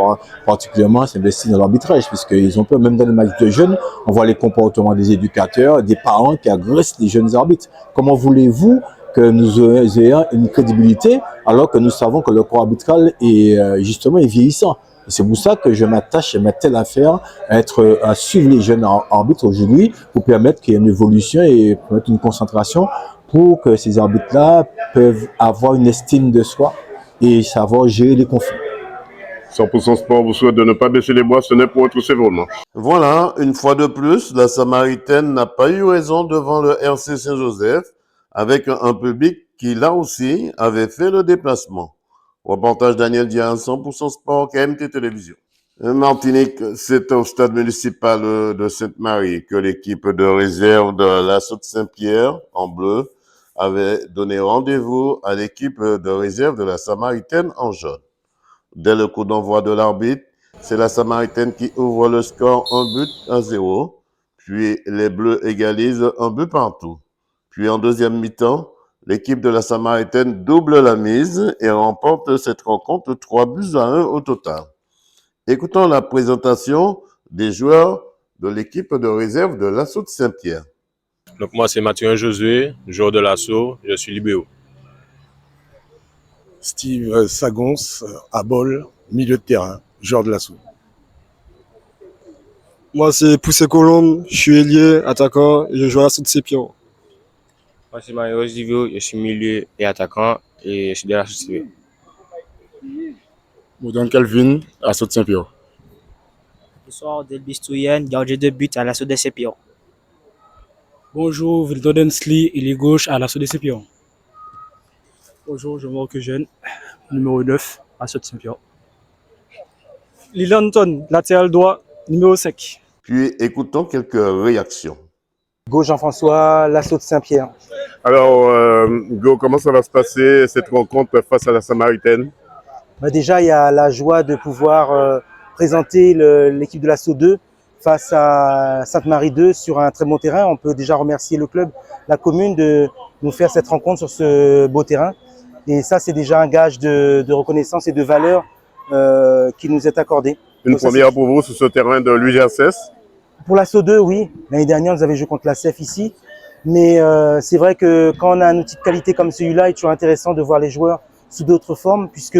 particulièrement, s'investissent dans l'arbitrage, puisqu'ils ont peur. Même dans les matchs de jeunes, on voit les comportements des éducateurs, des parents qui agressent les jeunes arbitres. Comment voulez-vous que nous ayons une crédibilité alors que nous savons que le corps arbitral est justement vieillissant? C'est pour ça que je m'attache à ma telle affaire à suivre les jeunes arbitres aujourd'hui pour permettre qu'il y ait une évolution et permettre une concentration pour que ces arbitres-là peuvent avoir une estime de soi et savoir gérer les conflits. 100% Sport vous souhaite de ne pas baisser les bras, ce n'est pour être sévèrement. Voilà, une fois de plus, la Samaritaine n'a pas eu raison devant le RC Saint-Joseph, avec un public qui, là aussi, avait fait le déplacement. Reportage Daniel Diaz, 100% Sport, KMT Télévision. Martinique, c'est au stade municipal de Sainte-Marie que l'équipe de réserve de l'Assaut de Saint-Pierre, en bleu, avait donné rendez-vous à l'équipe de réserve de la Samaritaine en jaune. Dès le coup d'envoi de l'arbitre, c'est la Samaritaine qui ouvre le score 1-0, puis les Bleus égalisent 1 but partout. Puis en deuxième mi-temps, l'équipe de la Samaritaine double la mise et remporte cette rencontre 3-1 au total. Écoutons la présentation des joueurs de l'équipe de réserve de l'Assaut de Saint-Pierre. Donc moi c'est Mathieu Josué, joueur de l'Assaut, je suis libéro. Steve Sagons, à Bol, milieu de terrain, joueur de l'Assaut. Moi c'est Poussé Colombe, je suis ailier, attaquant et je joue à l'Assaut de Saint-Pierre. Moi c'est Mario Zivio, je suis milieu et attaquant et je suis de l'Assaut de Saint-Pierre. Moudon Calvin, Assaut de Saint-Pierre. Bonsoir, Delbis Touyen, gardien de but à l'Assaut de Saint-Pierre. Bonjour, Vilton Densli, ailier gauche à l'Assaut de Saint-Pierre. Bonjour, Jean-Marc Eugène, numéro 9, Assaut de Saint-Pierre. Lilanton, latéral droit, numéro 5. Puis écoutons quelques réactions. Go Jean-François, l'Assaut de Saint-Pierre. Alors, Go, comment ça va se passer cette rencontre face à la Samaritaine? Déjà, il y a la joie de pouvoir présenter l'équipe de l'Assaut 2 face à Sainte-Marie 2 sur un très bon terrain. On peut déjà remercier le club, la commune de nous faire cette rencontre sur ce beau terrain. Et ça, c'est déjà un gage de reconnaissance et de valeur qui nous est accordé. Une première pour vous sur ce terrain de l'UGSS? Pour l'Assaut 2, oui. L'année dernière, nous avions joué contre la CEF ici. Mais c'est vrai que quand on a un outil de qualité comme celui-là, il est toujours intéressant de voir les joueurs sous d'autres formes, puisque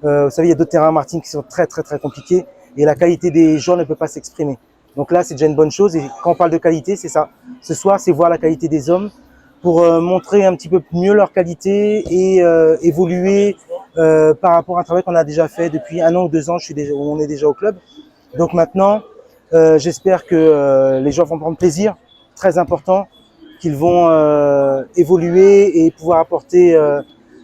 vous savez, il y a d'autres terrains à Martinique qui sont très compliqués et la qualité des joueurs ne peut pas s'exprimer. Donc là, c'est déjà une bonne chose. Et quand on parle de qualité, c'est ça. Ce soir, c'est voir la qualité des hommes pour montrer un petit peu mieux leur qualité et évoluer par rapport à un travail qu'on a déjà fait depuis 1 an ou 2 ans. On est déjà au club. Donc maintenant, j'espère que les joueurs vont prendre plaisir, très important, qu'ils vont évoluer et pouvoir apporter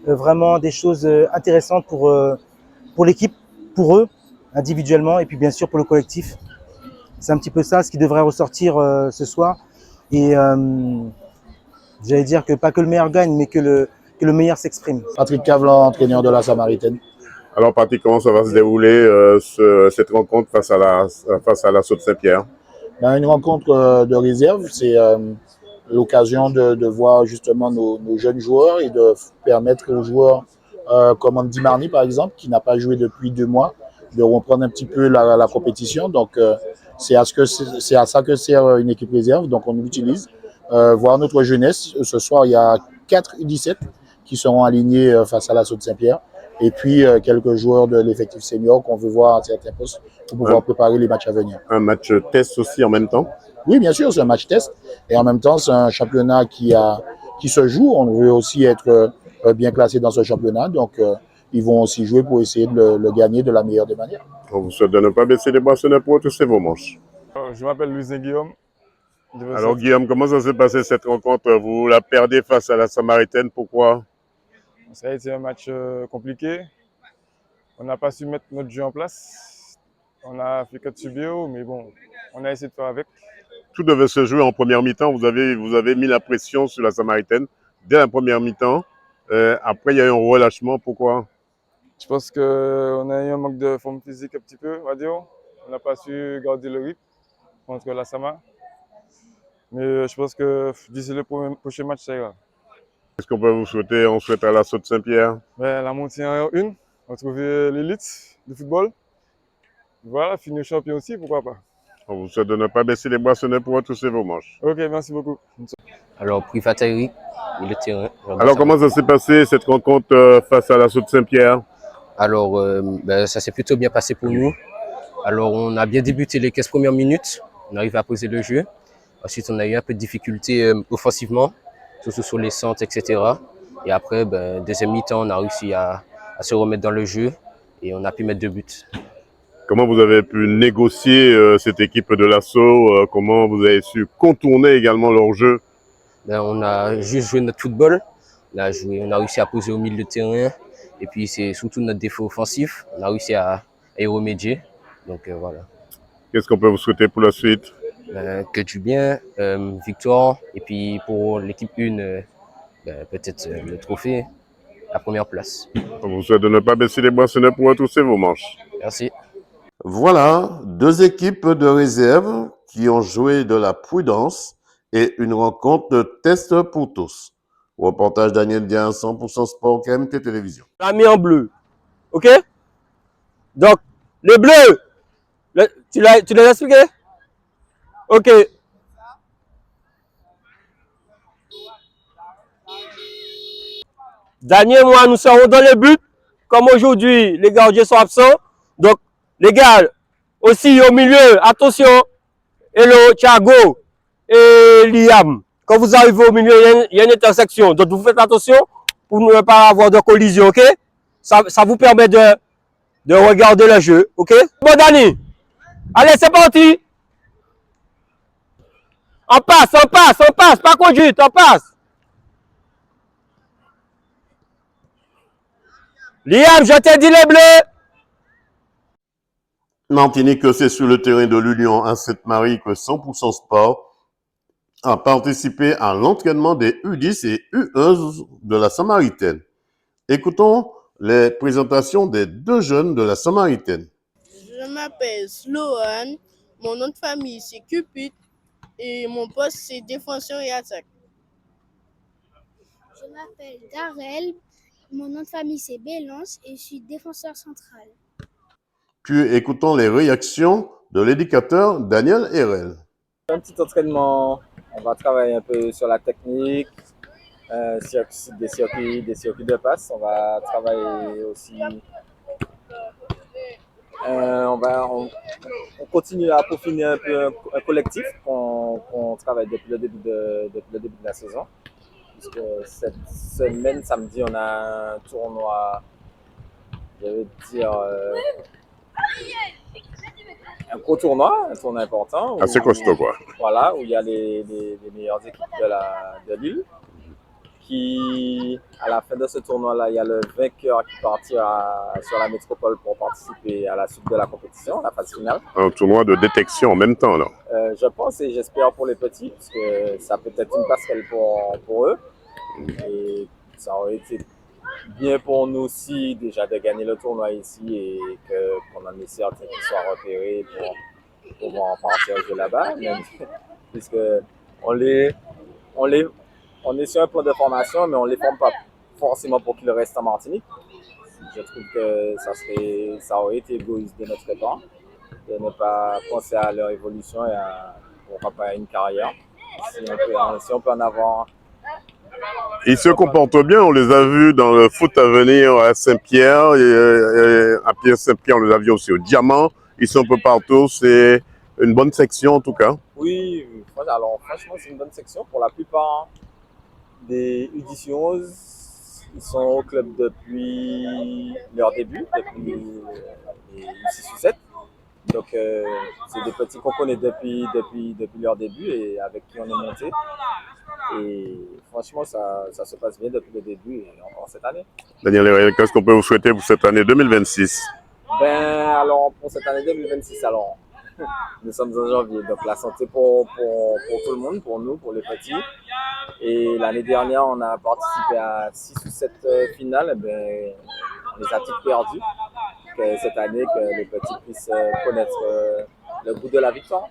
vraiment des choses intéressantes pour l'équipe, pour eux, individuellement, et puis bien sûr pour le collectif. C'est un petit peu ça ce qui devrait ressortir ce soir. Et j'allais dire que pas que le meilleur gagne, mais que le meilleur s'exprime. Patrick Cavlan, entraîneur de la Samaritaine. Alors Patrick, comment ça va se dérouler cette rencontre face à l'Assaut de Saint-Pierre? Une rencontre de réserve, c'est l'occasion de voir justement nos jeunes joueurs et de permettre aux joueurs comme Andy Marny par exemple, qui n'a pas joué depuis 2 mois, de reprendre un petit peu la compétition. Donc c'est à ça que sert une équipe réserve, donc on l'utilise. Voir notre jeunesse, ce soir il y a 4 U17 qui seront alignés face à l'Assaut de Saint-Pierre, et puis quelques joueurs de l'effectif senior qu'on veut voir à certains postes pour pouvoir préparer les matchs à venir. Un match test aussi en même temps? Oui, bien sûr, c'est un match test. Et en même temps, c'est un championnat qui se joue. On veut aussi être bien classé dans ce championnat. Donc, ils vont aussi jouer pour essayer de le gagner de la meilleure des manières. On vous souhaite de ne pas baisser les bracelets pour retrousser vos manches. Je m'appelle Louis Guillaume. Alors, Guillaume, comment ça s'est passé cette rencontre? Vous la perdez face à la Samaritaine. Pourquoi? Ça a été un match compliqué. On n'a pas su mettre notre jeu en place. On a fait que de subir, mais bon, on a essayé de faire avec. Tout devait se jouer en première mi-temps. Vous avez mis la pression sur la Samaritaine dès la première mi-temps. Après, il y a eu un relâchement. Pourquoi? Je pense qu'on a eu un manque de forme physique un petit peu, on va dire. On n'a pas su garder le rythme contre la Sama. Mais je pense que d'ici le prochain match, ça ira. Qu'est-ce qu'on peut vous souhaiter? On souhaite à l'Assaut de Saint-Pierre. La montée en 1, retrouver l'élite du football. Voilà, finir champion aussi, pourquoi pas. On vous souhaite de ne pas baisser les bracelets pour retrousser vos manches. Ok, merci beaucoup. Alors, Privata Eric, milieu de terrain. Alors, comment ça s'est passé cette rencontre face à l'Assaut de Saint-Pierre? Alors, ça s'est plutôt bien passé pour nous. Alors, on a bien débuté les 15 premières minutes. On arrive à poser le jeu. Ensuite, on a eu un peu de difficulté offensivement, surtout sur les centres, etc. Et après, deuxième mi-temps, on a réussi à se remettre dans le jeu et on a pu mettre 2 buts. Comment vous avez pu négocier cette équipe de l'Assaut? Comment vous avez su contourner également leur jeu? On a juste joué notre football. On a réussi à poser au milieu de terrain. Et puis, c'est surtout notre défaut offensif. On a réussi à y remédier. Donc voilà. Qu'est-ce qu'on peut vous souhaiter pour la suite? Que du bien, victoire, et puis pour l'équipe 1, peut-être le trophée, la première place. On vous souhaite de ne pas baisser les bras, ce n'est pour retrousser vos manches. Merci. Voilà, deux équipes de réserve qui ont joué de la prudence et une rencontre de test pour tous. Reportage Daniel Dian, 100% Sport, KMT Télévision. On l'a mis en bleu. OK? Donc, les bleus, tu les as expliqué? OK. Daniel et moi, nous serons dans les buts. Comme aujourd'hui, les gardiens sont absents. Donc, les gars, aussi au milieu, attention. Hello, Thiago et Liam. Quand vous arrivez au milieu, il y a une intersection. Donc, vous faites attention pour ne pas avoir de collision, OK? Ça vous permet de regarder le jeu, OK? Bon, Dani, allez, c'est parti. On passe, pas conduite, on passe. Liam, je t'ai dit les bleus. Martinique, c'est sur le terrain de l'Union à Sainte-Marie que 100% Sport a participé à l'entraînement des U10 et U11 de la Samaritaine. Écoutons les présentations des deux jeunes de la Samaritaine. Je m'appelle Sloan, mon nom de famille c'est Cupid et mon poste c'est défenseur et attaque. Je m'appelle Darrell, mon nom de famille c'est Bélance et je suis défenseur central. Puis écoutons les réactions de l'éducateur Daniel Herel. Un petit entraînement, on va travailler un peu sur la technique, des circuits de passe. On va travailler aussi. On continue à peaufiner un peu un collectif qu'on travaille depuis le début de la saison. Puisque cette semaine, samedi, on a un tournoi, je vais dire, un gros tournoi, un tournoi important. Assez costaud, quoi. Voilà, où il y a les meilleures équipes de l'île. Qui, à la fin de ce tournoi-là, il y a le vainqueur qui partira sur la métropole pour participer à la suite de la compétition, la phase finale. Un tournoi de détection en même temps, là. Je pense et j'espère pour les petits, parce que ça peut être une passerelle pour eux. Et ça aurait été bien pour nous aussi déjà de gagner le tournoi ici et qu'on en ait certains qui soient repérés pour pouvoir en partir jouer là-bas, même puisque on est sur un plan de formation, mais on ne les forme pas forcément pour qu'ils restent en Martinique. Je trouve que ça aurait été égoïste de notre part de ne pas penser à leur évolution et pourquoi pas à une carrière. Si on peut en avoir. Ils se comportent bien, on les a vus dans le foot à venir à Saint-Pierre, et à Pierre-Saint-Pierre, on les a vus aussi au Diamant. Ils sont un peu partout, c'est une bonne section en tout cas. Oui, alors franchement c'est une bonne section. Pour la plupart des U10-11, ils sont au club depuis leur début, depuis les U6 ou 7. Donc c'est des petits qu'on connaît depuis leur début et avec qui on est monté. Et franchement, ça se passe bien depuis le début et encore cette année. Daniel Herel, qu'est-ce qu'on peut vous souhaiter pour cette année 2026? Alors pour cette année 2026, alors nous sommes en janvier, donc la santé pour tout le monde, pour nous, pour les petits. Et l'année dernière, on a participé à 6 ou 7 finales, on les a toutes perdues. Cette année, que les petits puissent connaître le goût de la victoire.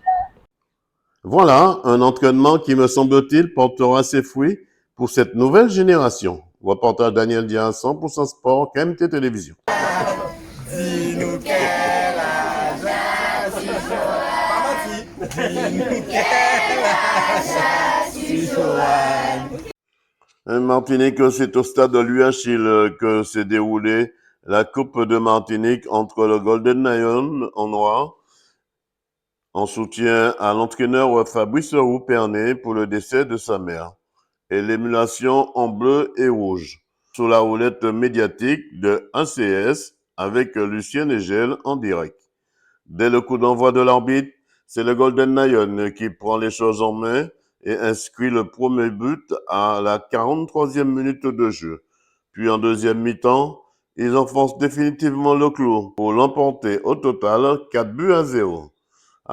Voilà un entraînement qui, me semble-t-il, portera ses fruits pour cette nouvelle génération. Reportage Daniel Dian, 100% Sport, KMT Télévision. Dis-nous quel âge Un Martinique, c'est au stade de l'UHIL que s'est déroulée la Coupe de Martinique entre le Golden Lion en noir, en soutien à l'entraîneur Fabrice Roux-Pernet pour le décès de sa mère, et l'émulation en bleu et rouge, sous la roulette médiatique de ACS avec Lucien Egel en direct. Dès le coup d'envoi de l'arbitre, c'est le Golden Lion qui prend les choses en main et inscrit le premier but à la 43e minute de jeu. Puis en deuxième mi-temps, Ils enfoncent définitivement le clou pour l'emporter au total 4-0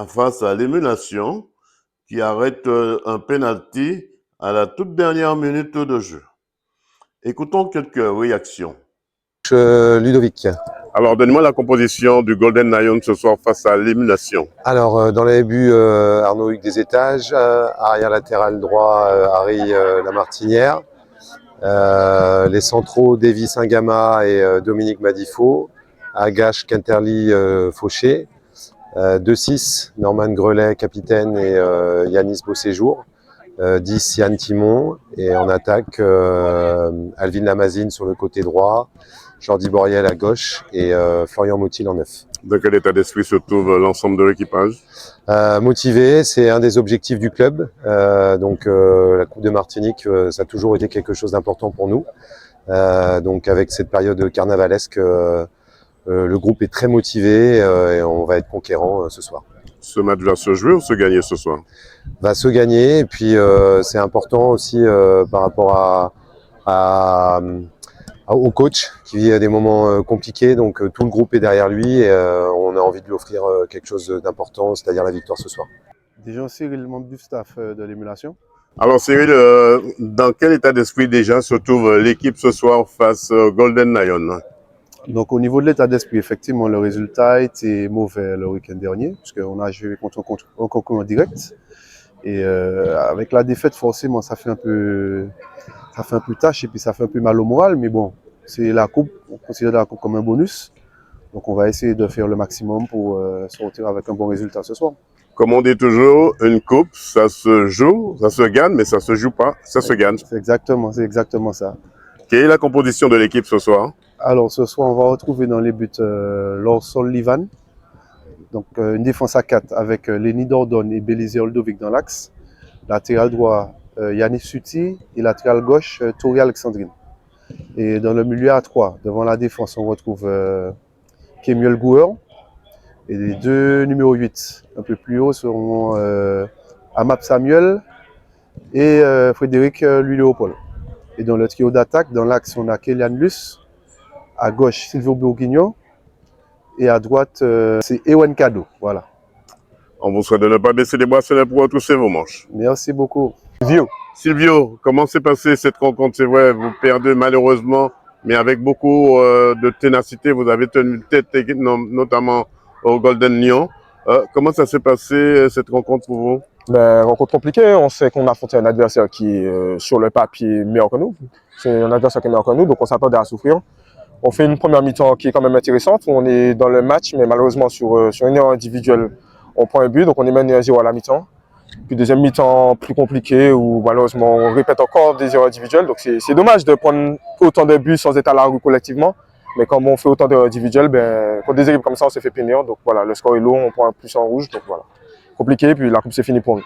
face à l'émulation qui arrête un penalty à la toute dernière minute de jeu. Écoutons quelques réactions. Ludovic. Alors, donnez-moi la composition du Golden Lion ce soir face à l'émulation. Alors, dans les buts, Arnaud Hugues des Étages, arrière latéral droit, Harry Lamartinière, les centraux, Davy Singama et Dominique Madifo, Agache Quinterly Fauché, 2-6, Norman Grelet, capitaine, et Yanis Beauséjour, 10, Yann Timon, et en attaque, Alvin Lamazine sur le côté droit, Jordi Boriel à gauche et Florian Moutil en 9. Dans quel état d'esprit se trouve l'ensemble de l'équipage? Motivé, c'est un des objectifs du club. Donc la Coupe de Martinique, ça a toujours été quelque chose d'important pour nous. Donc avec cette période carnavalesque, le groupe est très motivé et on va être conquérant ce soir. Ce match va se jouer ou se gagner ce soir? Va se gagner, et puis c'est important aussi par rapport au coach qui vit des moments compliqués, donc tout le groupe est derrière lui et on a envie de lui offrir quelque chose d'important, c'est-à-dire la victoire ce soir. Déjà Cyril, membre du staff de l'émulation. Alors Cyril, dans quel état d'esprit déjà se trouve l'équipe ce soir face au Golden Lion? Donc au niveau de l'état d'esprit, effectivement, le résultat était mauvais le week-end dernier, puisqu'on a joué contre un concurrent direct. Et avec la défaite, forcément, ça fait un peu tâche et puis ça fait un peu mal au moral. Mais bon, c'est la coupe, on considère la coupe comme un bonus. Donc on va essayer de faire le maximum pour sortir avec un bon résultat ce soir. Comme on dit toujours, une coupe, ça se joue, ça se gagne, mais ça se joue pas, ça se gagne. C'est exactement ça. Quelle est la composition de l'équipe ce soir? Alors ce soir, on va retrouver dans les buts Lawson Livan. Donc une défense à 4 avec Lenny Dordon et Belize Oldovic dans l'axe. Latéral droit, Yanis Suti, et latéral gauche, Tori Alexandrine. Et dans le milieu à 3, devant la défense, on retrouve Kemuel Gouer. Et les deux numéros 8, un peu plus haut, seront Amap Samuel et Frédéric Louis-Léopold. Et dans le trio d'attaque, dans l'axe, on a Kélian Luce. À gauche, Silvio Bourguignon. Et à droite, c'est Ewen Kado. Voilà. On vous souhaite de ne pas baisser les bras pour retrousser vos manches. Merci beaucoup. Silvio, comment s'est passée cette rencontre? C'est vrai, vous perdez malheureusement, mais avec beaucoup de ténacité, vous avez tenu tête, notamment au Golden Lion. Comment ça s'est passé cette rencontre pour vous? Rencontre compliquée, on sait qu'on a affronté un adversaire qui est sur le papier meilleur que nous. C'est un adversaire qui est meilleur que nous, donc on s'attendait à souffrir. On fait une première mi-temps qui est quand même intéressante, on est dans le match, mais malheureusement sur une erreur individuelle, on prend un but, donc on est mené à 0 à la mi-temps. Puis deuxième mi-temps plus compliqué, où malheureusement on répète encore des erreurs individuelles, donc c'est dommage de prendre autant de buts sans être à la rue collectivement. Mais comme on fait autant d'erreurs individuelles, pour des équipes comme ça, on se fait punir. Donc voilà, le score est lourd, on prend un plus en rouge, donc voilà. Compliqué, puis la coupe c'est fini pour nous.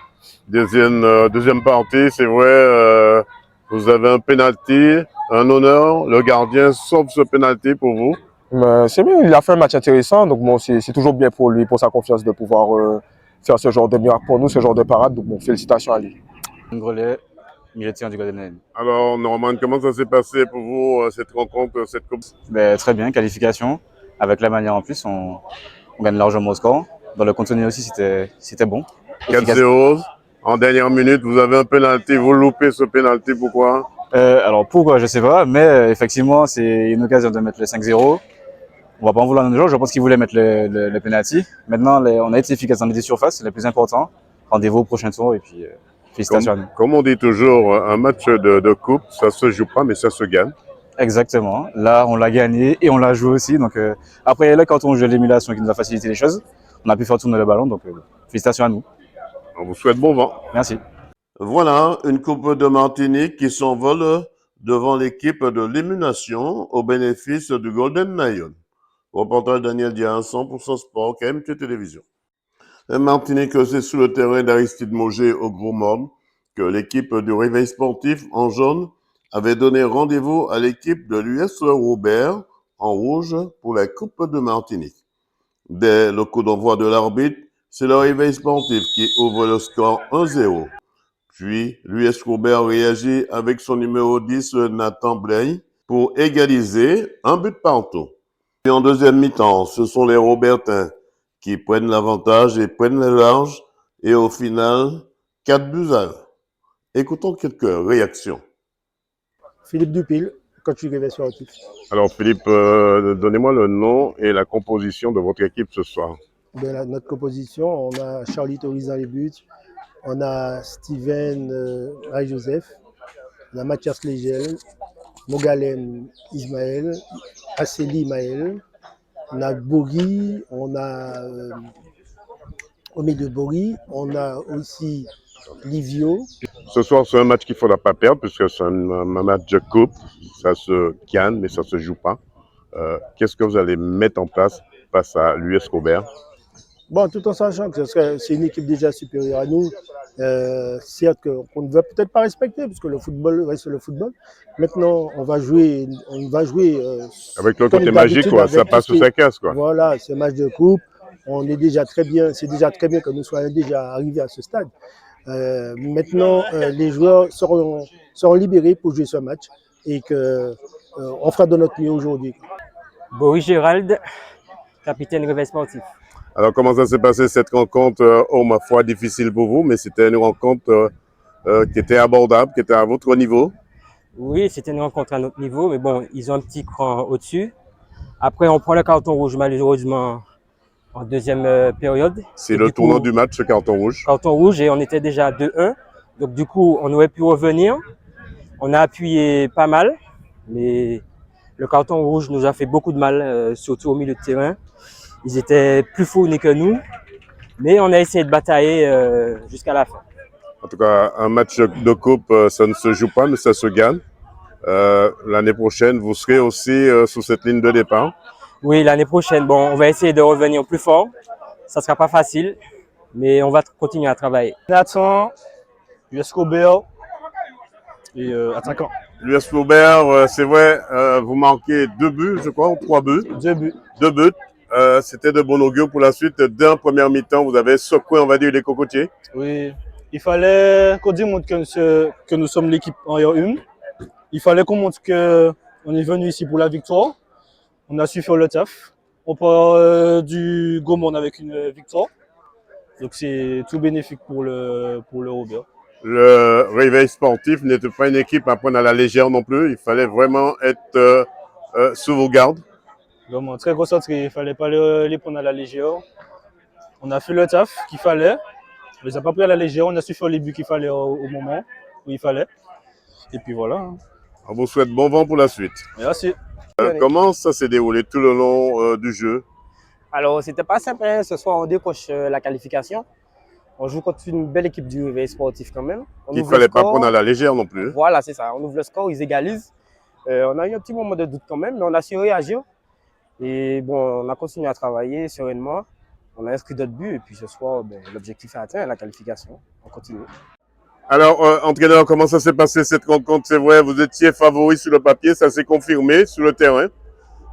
Deuxième partie, c'est vrai, vous avez un penalty, un honneur, le gardien sauve ce penalty pour vous. C'est mieux, il a fait un match intéressant, donc bon, c'est toujours bien pour lui, pour sa confiance de pouvoir faire ce genre de miracle pour nous, ce genre de parade, donc bon, félicitations à lui. Grelet, milieu de tir du Golden Lion. Alors Norman, comment ça s'est passé pour vous cette rencontre, cette coupe? Très bien, qualification. Avec la manière en plus, on gagne largement au score. Dans le contenu aussi, c'était bon. 4-0, en dernière minute, vous avez un penalty, vous loupez ce penalty, pourquoi? Alors pourquoi, je sais pas, mais effectivement, c'est une occasion de mettre le 5-0. On va pas en vouloir à nos joueurs, je pense qu'ils voulaient mettre le penalty. Maintenant, on a été efficace dans les 10 surfaces, c'est le plus important. Rendez-vous au prochain tour et puis félicitations à nous. Comme on dit toujours, un match de coupe, ça se joue pas, mais ça se gagne. Exactement. Là, on l'a gagné et on l'a joué aussi. Donc après, là, quand on joue l'émulation qui nous a facilité les choses, on a pu faire tourner le ballon. Donc félicitations à nous. On vous souhaite bon vent. Merci. Voilà une coupe de Martinique qui s'envole devant l'équipe de l'émulation au bénéfice du Golden Lion. Reportage Daniel Dian, 100% Sport, KMT Télévision. Martinique, c'est sous le terrain d'Aristide Mauger au Gros Morne que l'équipe du Réveil Sportif en jaune avait donné rendez-vous à l'équipe de l'US Robert en rouge pour la Coupe de Martinique. Dès le coup d'envoi de l'arbitre, c'est le Réveil Sportif qui ouvre le score 1-0. Puis, l'US Robert réagit avec son numéro 10, Nathan Bley, pour égaliser un but partout. Et en deuxième mi-temps, ce sont les Robertins qui prennent l'avantage et prennent le large. Et au final, 4-1. Écoutons quelques réactions. Philippe Dupil, coach du Réveil Sportif. Alors Philippe, donnez-moi le nom et la composition de votre équipe ce soir. Notre composition, on a Charlie Toris dans les buts, on a Steven Ray-Joseph, on a Mathias Legel, Mogalem Ismaël, Asseli Maël, on a Bori, on a au milieu de Bori, on a aussi Livio. Ce soir, c'est un match qu'il ne faudra pas perdre puisque c'est un match de coupe. Ça se gagne, mais ça ne se joue pas. Qu'est-ce que vous allez mettre en place face à l'US Robert? Bon, tout en sachant que c'est une équipe déjà supérieure à nous, certes qu'on ne va peut-être pas respecter parce que le football reste le football. Maintenant, on va jouer avec le côté magique, quoi. Ça passe ou ça casse, quoi. Voilà, c'est un match de coupe. On est déjà très bien. C'est déjà très bien que nous soyons déjà arrivés à ce stade. Maintenant, les joueurs seront libérés pour jouer ce match et on fera de notre mieux aujourd'hui. Boris Gérald, capitaine Réveil Sportif. Alors, comment ça s'est passé cette rencontre, ma foi, difficile pour vous, mais c'était une rencontre qui était abordable, qui était à votre niveau? Oui, c'était une rencontre à notre niveau, mais bon, ils ont un petit cran au-dessus. Après, on prend le carton rouge, malheureusement, en deuxième période. C'est le tournant du match, ce carton rouge. Carton rouge, et on était déjà à 2-1. Donc, du coup, on aurait pu revenir. On a appuyé pas mal, mais le carton rouge nous a fait beaucoup de mal, surtout au milieu de terrain. Ils étaient plus fournis que nous, mais on a essayé de batailler jusqu'à la fin. En tout cas, un match de coupe, ça ne se joue pas, mais ça se gagne. L'année prochaine, vous serez aussi sur cette ligne de départ? Oui, l'année prochaine, bon, on va essayer de revenir plus fort. Ça ne sera pas facile, mais on va continuer à travailler. Nathan, US Robert et attaquant. L'US Robert, c'est vrai, vous marquez 2 buts, je crois, ou 3 buts? 2 buts. 2 buts. C'était de bon augure pour la suite. Dès la première mi-temps, vous avez secoué, on va dire, les cocotiers. Oui, il fallait qu'on démontre que nous sommes l'équipe en R1. Il fallait qu'on montre qu'on est venu ici pour la victoire. On a su faire le taf. On part du Gaumont avec une victoire. Donc c'est tout bénéfique pour le Robert. Le Réveil Sportif n'était pas une équipe à prendre à la légère non plus. Il fallait vraiment être sous vos gardes. Vraiment très concentré. Il ne fallait pas les prendre à la légère. On a fait le taf qu'il fallait. On ne les a pas pris à la légère. On a su faire les buts qu'il fallait au moment où il fallait. Et puis voilà. On vous souhaite bon vent pour la suite. Merci. Comment ça s'est déroulé tout le long du jeu? Alors, c'était pas simple. Hein. Ce soir, on décroche la qualification. On joue contre une belle équipe du Réveil Sportif quand même. Il ne fallait pas prendre à la légère non plus. Voilà, c'est ça. On ouvre le score, ils égalisent. On a eu un petit moment de doute quand même, mais on a su réagir. Et bon, on a continué à travailler sereinement. On a inscrit d'autres buts. Et puis ce soir, l'objectif est atteint, la qualification. On continue. Alors, entraîneur, comment ça s'est passé cette rencontre? C'est vrai, vous étiez favori sur le papier, ça s'est confirmé sur le terrain?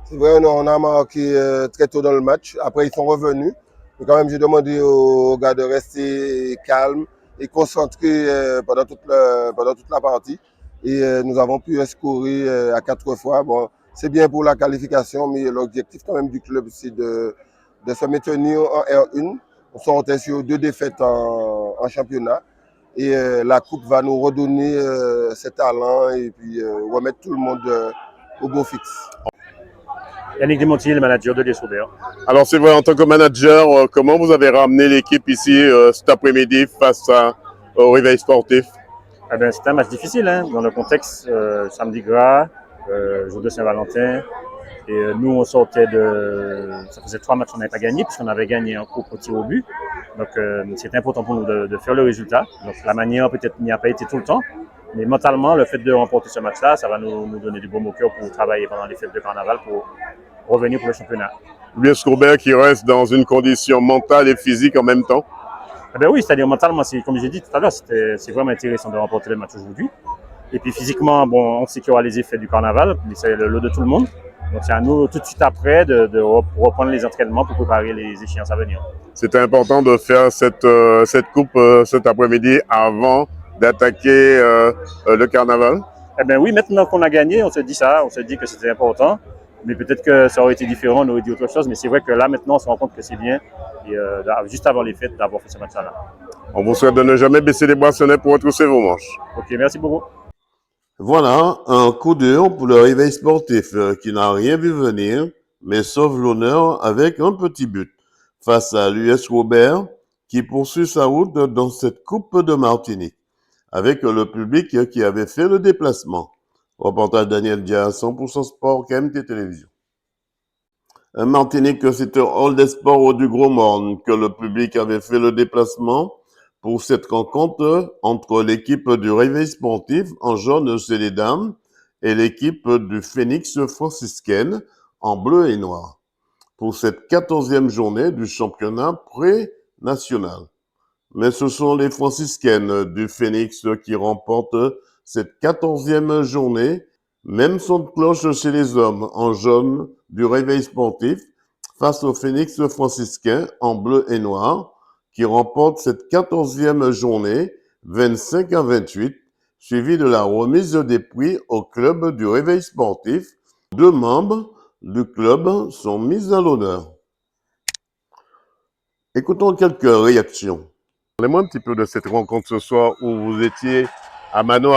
C'est vrai, on a marqué très tôt dans le match. Après, ils sont revenus. Mais quand même, j'ai demandé aux gars de rester calmes et concentrés pendant toute la partie. Et nous avons pu scorer à 4 fois. Bon, c'est bien pour la qualification, mais l'objectif quand même du club, c'est de se maintenir en R1. On sortait sur 2 défaites en championnat. Et la coupe va nous redonner ses talents et puis remettre tout le monde au beau fixe. Yannick Desmontiers, le manager de l'US Robert. Alors c'est vrai, en tant que manager, comment vous avez ramené l'équipe ici cet après-midi face au Réveil Sportif? C'était un match difficile, hein, dans le contexte samedi gras, jour de Saint-Valentin. Et nous, on sortait ça faisait 3 matchs qu'on n'avait pas gagné, puisqu'on avait gagné en coupe au tir au but. Donc, c'était important pour nous de faire le résultat. Donc, la manière, peut-être, n'y a pas été tout le temps. Mais mentalement, le fait de remporter ce match-là, ça va nous donner du baume au cœur pour travailler pendant les fêtes de carnaval pour revenir pour le championnat. l'US Robert qui reste dans une condition mentale et physique en même temps? Oui, c'est-à-dire mentalement, comme j'ai dit tout à l'heure, c'est vraiment intéressant de remporter le match aujourd'hui. Et puis physiquement, bon, on sait qu'il y aura les effets du carnaval, mais c'est le lot de tout le monde. Donc c'est à nous tout de suite après de reprendre les entraînements pour préparer les échéances à venir. C'était important de faire cette coupe cet après-midi avant d'attaquer le carnaval? Eh bien oui, maintenant qu'on a gagné, on se dit ça, on se dit que c'était important. Mais peut-être que ça aurait été différent, on aurait dit autre chose. Mais c'est vrai que là, maintenant, on se rend compte que c'est bien. Et juste avant les fêtes, d'avoir fait ce match-là. On vous souhaite de ne jamais baisser les bracelets pour retrousser vos manches. Ok, merci beaucoup. Voilà, un coup dur pour le réveil sportif qui n'a rien vu venir, mais sauve l'honneur avec un petit but face à l'US Robert qui poursuit sa route dans cette Coupe de Martinique avec le public qui avait fait le déplacement. Reportage Daniel Dia, 100% Sport, KMT Télévision. Martinique, c'était Hall des Sports du Gros Morne que le public avait fait le déplacement pour cette rencontre entre l'équipe du Réveil Sportif en jaune chez les dames et l'équipe du Phoenix franciscaine en bleu et noir pour cette 14e journée du championnat pré-national. Mais ce sont les franciscaines du Phoenix qui remportent cette 14e journée, même son de cloche chez les hommes en jaune du Réveil Sportif face au Phoenix franciscain en bleu et noir qui remporte cette 14e journée 25-28, suivi de la remise des prix au club du Réveil Sportif. 2 membres du club sont mis à l'honneur. Écoutons quelques réactions. Parlez-moi un petit peu de cette rencontre ce soir où vous étiez à mano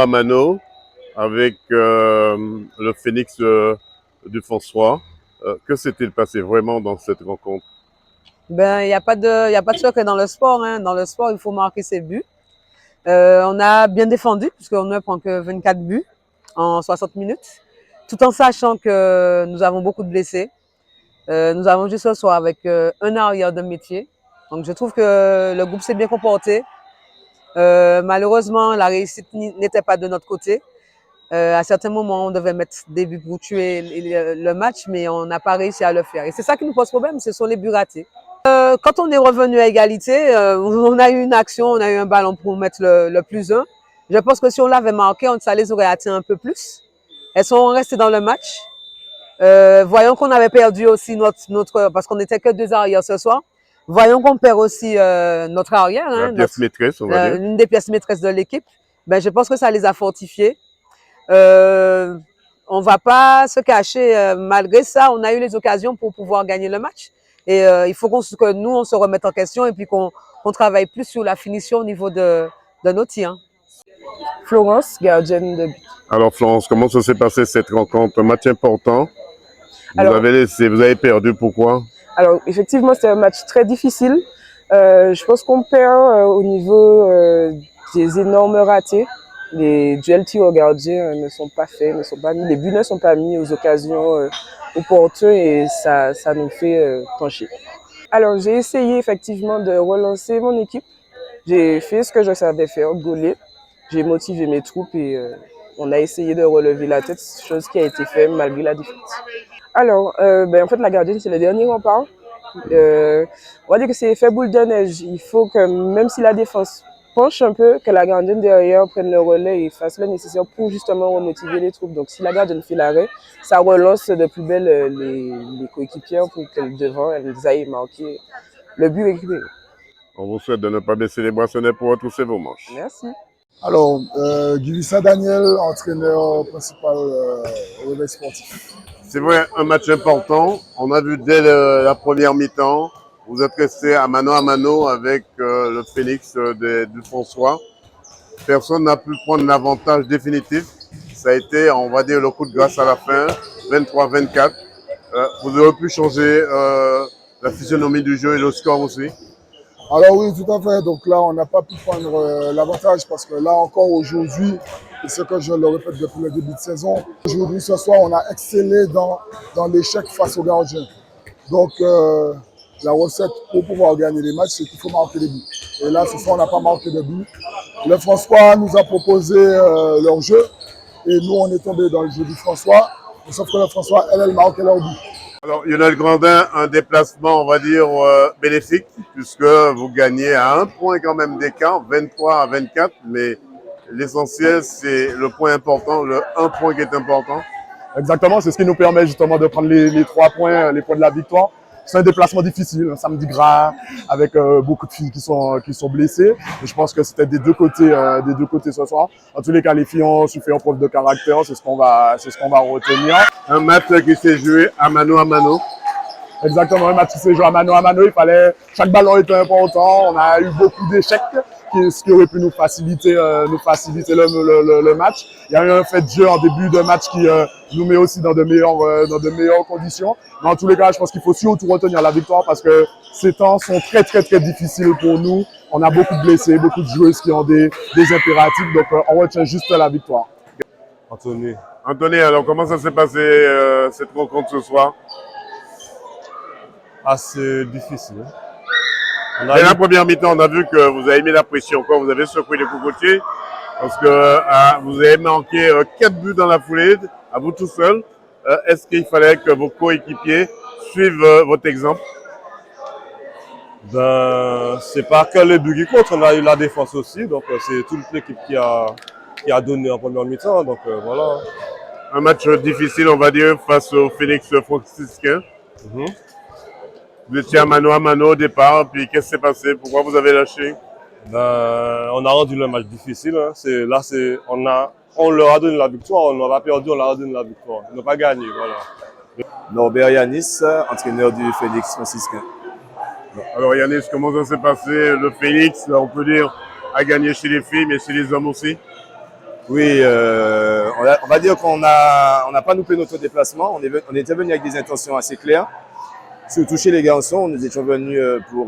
avec le Phoenix du François. Que s'est-il passé vraiment dans cette rencontre? Ben, il n'y a pas de secret dans le sport. Hein. Dans le sport, il faut marquer ses buts. On a bien défendu, puisqu'on ne prend que 24 buts en 60 minutes, tout en sachant que nous avons beaucoup de blessés. Nous avons joué ce soir avec un arrière de métier. Donc je trouve que le groupe s'est bien comporté. Malheureusement, la réussite n'était pas de notre côté. À certains moments, on devait mettre des buts pour tuer le match, mais on n'a pas réussi à le faire. Et c'est ça qui nous pose problème, ce sont les buts ratés. Quand on est revenu à égalité, on a eu une action, on a eu un ballon pour mettre le +1. Je pense que si on l'avait marqué, ça les aurait atteint un peu plus. Elles sont restées dans le match. Voyons qu'on avait perdu aussi parce qu'on n'était que 2 arrières ce soir. Voyons qu'on perd aussi notre arrière. La pièce maîtresse, on va dire. Une des pièces maîtresses de l'équipe. Ben, je pense que ça les a fortifiés. On ne va pas se cacher. Malgré ça, on a eu les occasions pour pouvoir gagner le match. Et il faut que nous, on se remette en question et puis qu'on travaille plus sur la finition au niveau de nos tirs. Florence, gardienne de but. Alors Florence, comment ça s'est passé cette rencontre? Un match important. Vous avez perdu, pourquoi? Alors effectivement, c'était un match très difficile. Je pense qu'on perd au niveau des énormes ratés. Les duels tirs au gardien ne sont pas faits, ne sont pas mis, les buts ne sont pas mis aux occasions opportunes et ça nous fait pencher. Alors j'ai essayé effectivement de relancer mon équipe. J'ai fait ce que je savais faire, gauler. J'ai motivé mes troupes et on a essayé de relever la tête, chose qui a été faite malgré la défaite. Alors, en fait, la gardienne, c'est le dernier rempart. On va dire que c'est fait boule de neige. Il faut que, même si la défense penche un peu, que la gardienne derrière prenne le relais et fasse le nécessaire pour justement remotiver les troupes. Donc, si la gardienne fait l'arrêt, ça relance de plus belle les coéquipières pour qu'elles devant, elles aillent marquer le but récupéré. On vous souhaite de ne pas baisser les bracelets pour retrousser vos manches. Merci. Alors, Givissa Daniel, entraîneur principal au Réveil Sportif. C'est vrai, un match important. On a vu dès la première mi-temps, vous êtes resté à mano avec le Phoenix du François. Personne n'a pu prendre l'avantage définitif. Ça a été, on va dire, le coup de grâce à la fin, 23-24. Vous aurez pu changer la physionomie du jeu et le score aussi. Alors oui, tout à fait. Donc là, on n'a pas pu prendre l'avantage parce que là encore aujourd'hui, et ce que je le répète depuis le début de saison, aujourd'hui, ce soir, on a excellé dans l'échec face aux gardiens. Donc la recette pour pouvoir gagner les matchs, c'est qu'il faut marquer des buts. Et là, ce soir, on n'a pas marqué de buts. Le François nous a proposé leur jeu et nous, on est tombé dans le jeu du François. Sauf que le François, elle marquait leur but. Alors, Lionel Grandin, un déplacement, on va dire, bénéfique, puisque vous gagnez à 1 point quand même d'écart, 23-24, mais l'essentiel, c'est le point important, le 1 point qui est important. Exactement, c'est ce qui nous permet justement de prendre les 3 points, les points de la victoire. c'est un déplacement difficile, un samedi gras, avec beaucoup de filles qui sont blessées. Et je pense que c'était des deux côtés ce soir. En tous les cas, les filles ont su faire preuve de caractère, c'est ce qu'on va retenir. Un match qui s'est joué à mano à mano. Exactement, un match qui s'est joué à mano, chaque ballon était important, on a eu beaucoup d'échecs, ce qui aurait pu nous faciliter le match. Il y a eu un fait de jeu en début de match qui nous met aussi dans de meilleures conditions. Mais en tous les cas, je pense qu'il faut surtout retenir la victoire parce que ces temps sont très difficiles pour nous. On a beaucoup de blessés, beaucoup de joueuses qui ont des impératifs, donc on retient juste la victoire. Anthony, alors comment ça s'est passé cette rencontre ce soir? Assez difficile. Dès la première mi-temps, on a vu que vous avez mis la pression, quoi. Vous avez secoué les cocotiers parce que vous avez manqué 4 buts dans la foulée, à vous tout seul. Est-ce qu'il fallait que vos coéquipiers suivent votre exemple? Ben, c'est pas que les buts qui comptent, on a eu la défense aussi, donc c'est toute l'équipe qui a donné en première mi-temps, donc voilà. Un match difficile, on va dire, face au Phoenix franciscain. Vous étiez à mano au départ, puis qu'est-ce qui s'est passé? Pourquoi vous avez lâché? Ben, on a rendu le match difficile. Hein. On leur a donné la victoire, on n'a pas perdu, on leur a donné la victoire. On n'a pas gagné, voilà. Norbert Yanis, entraîneur du Phoenix franciscain. Alors Yanis, comment ça s'est passé? Le Phoenix, on peut dire, a gagné chez les filles, mais chez les hommes aussi? Oui, on va dire qu'on n'a pas loupé notre déplacement. On était venu avec des intentions assez claires. Surtout chez les garçons, nous étions venus pour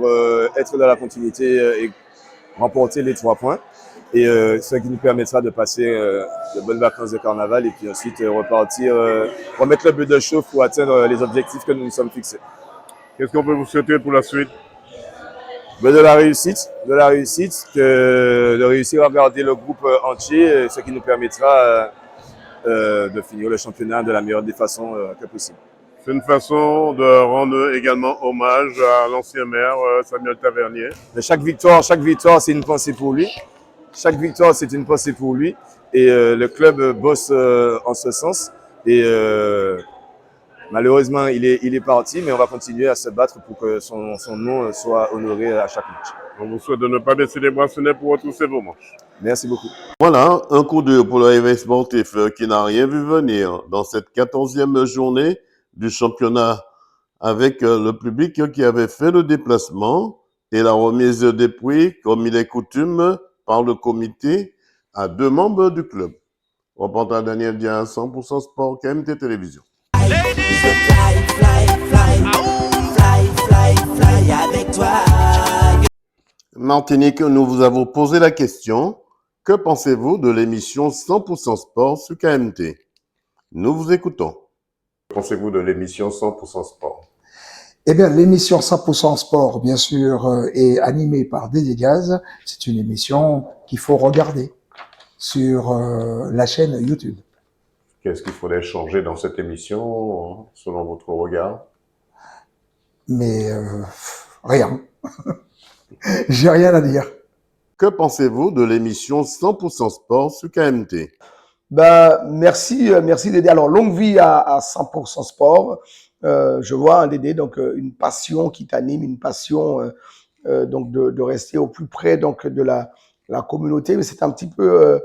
être dans la continuité et remporter les 3 points. Et ce qui nous permettra de passer de bonnes vacances de carnaval et puis ensuite repartir, remettre le but de chauffe pour atteindre les objectifs que nous nous sommes fixés. Qu'est-ce qu'on peut vous souhaiter pour la suite? De la réussite, de réussir à garder le groupe entier, ce qui nous permettra de finir le championnat de la meilleure des façons que possible. C'est une façon de rendre également hommage à l'ancien maire Samuel Tavernier. Mais chaque victoire, c'est une pensée pour lui. Chaque victoire, c'est une pensée pour lui. Et le club bosse en ce sens. Et malheureusement, il est parti, mais on va continuer à se battre pour que son nom soit honoré à chaque match. On vous souhaite de ne pas baisser les bras, ce n'est pour retrousser vos manches. Merci beaucoup. Voilà, un coup d'œil pour le réveil sportif qui n'a rien vu venir dans cette 14e journée du championnat avec le public qui avait fait le déplacement et la remise des prix, comme il est coutume, par le comité à 2 membres du club. Reportage Daniel Dia, 100% Sport, KMT Télévision. Fly avec toi. Martinique, nous vous avons posé la question, que pensez-vous de l'émission 100% Sport sur KMT? Nous vous écoutons. Que pensez-vous de l'émission 100% Sport? Eh bien, l'émission 100% Sport, bien sûr, est animée par Dédé Diaz. C'est une émission qu'il faut regarder sur la chaîne YouTube. Qu'est-ce qu'il faudrait changer dans cette émission, selon votre regard? Mais rien. J'ai rien à dire. Que pensez-vous de l'émission 100% Sport sur KMT? Ben, merci Dédé. Alors, longue vie à 100% Sport. Je vois, Dédé, donc une passion qui t'anime, une passion donc de rester au plus près donc de la communauté. Mais c'est un petit peu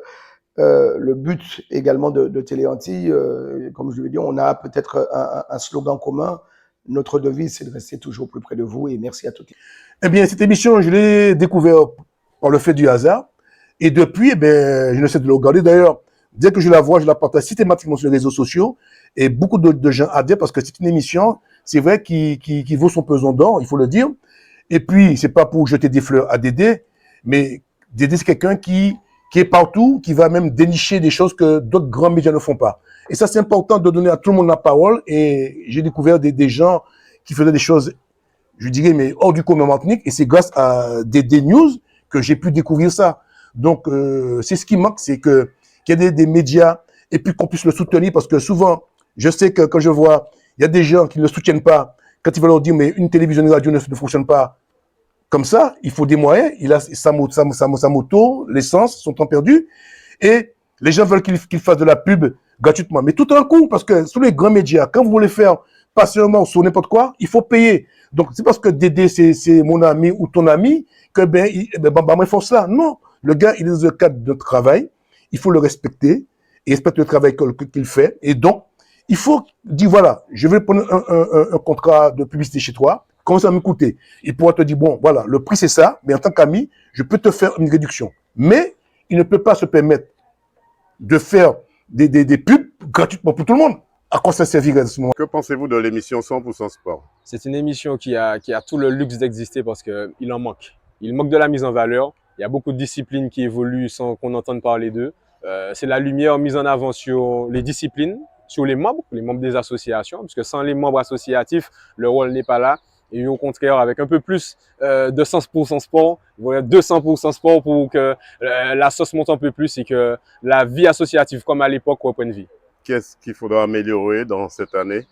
le but également de Téléantilles. Comme je l'ai dit, on a peut-être un slogan commun. Notre devise, c'est de rester toujours plus près de vous. Et merci à toutes. Eh bien, cette émission, je l'ai découverte par le fait du hasard. Et depuis, eh bien, je ne sais de le regarder. D'ailleurs, dès que je la vois, je la partage systématiquement sur les réseaux sociaux. Et beaucoup de gens adhèrent parce que c'est une émission, c'est vrai, qui vaut son pesant d'or, il faut le dire. Et puis, c'est pas pour jeter des fleurs à Dédé, mais Dédé, c'est quelqu'un qui est partout, qui va même dénicher des choses que d'autres grands médias ne font pas. Et ça, c'est important de donner à tout le monde la parole. Et j'ai découvert des gens qui faisaient des choses, je dirais, mais hors du commun Martinique. Et c'est grâce à des news que j'ai pu découvrir ça. Donc, c'est ce qui manque, c'est qu'il y ait des médias et puis qu'on puisse le soutenir parce que souvent, je sais que quand je vois, il y a des gens qui ne le soutiennent pas. Quand ils veulent leur dire, mais une télévision, une radio ne fonctionne pas comme ça, il faut des moyens. Il a sa moto, l'essence, son temps perdu. Et les gens veulent qu'il fasse de la pub gratuitement. Mais tout un coup, parce que sous les grands médias, quand vous voulez faire passer un morceau, n'importe quoi, il faut payer. Donc, c'est parce que Dédé, c'est mon ami ou ton ami, que moi, il faut ça. Non. Le gars, il est dans le cadre de travail. Il faut le respecter. Il respecte le travail qu'il fait. Et donc, il faut dire, voilà, je vais prendre un contrat de publicité chez toi. Comment ça va me coûter? Il pourra te dire, bon, voilà, le prix c'est ça, mais en tant qu'ami, je peux te faire une réduction. Mais il ne peut pas se permettre de faire des pubs gratuitement pour tout le monde. À quoi ça servirait à ce moment? Que pensez-vous de l'émission 100% Sport? C'est une émission qui a tout le luxe d'exister parce qu'il en manque. Il manque de la mise en valeur. Il y a beaucoup de disciplines qui évoluent sans qu'on entende parler d'eux. C'est la lumière mise en avant sur les disciplines, sur les membres des associations, parce que sans les membres associatifs, le rôle n'est pas là. Et au contraire, avec un peu plus de 100% sport, voilà, 200% sport pour que la sauce monte un peu plus et que la vie associative, comme à l'époque, reprenne vie. Qu'est-ce qu'il faudra améliorer dans cette année?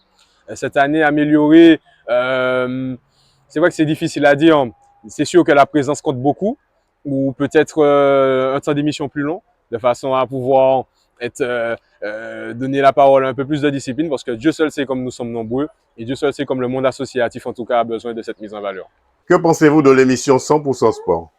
Cette année, améliorer, c'est vrai que c'est difficile à dire. C'est sûr que la présence compte beaucoup, ou peut-être un temps d'émission plus long, de façon à pouvoir donner la parole à un peu plus de discipline, parce que Dieu seul sait comme nous sommes nombreux, et Dieu seul sait comme le monde associatif, en tout cas, a besoin de cette mise en valeur. Que pensez-vous de l'émission 100% Sport?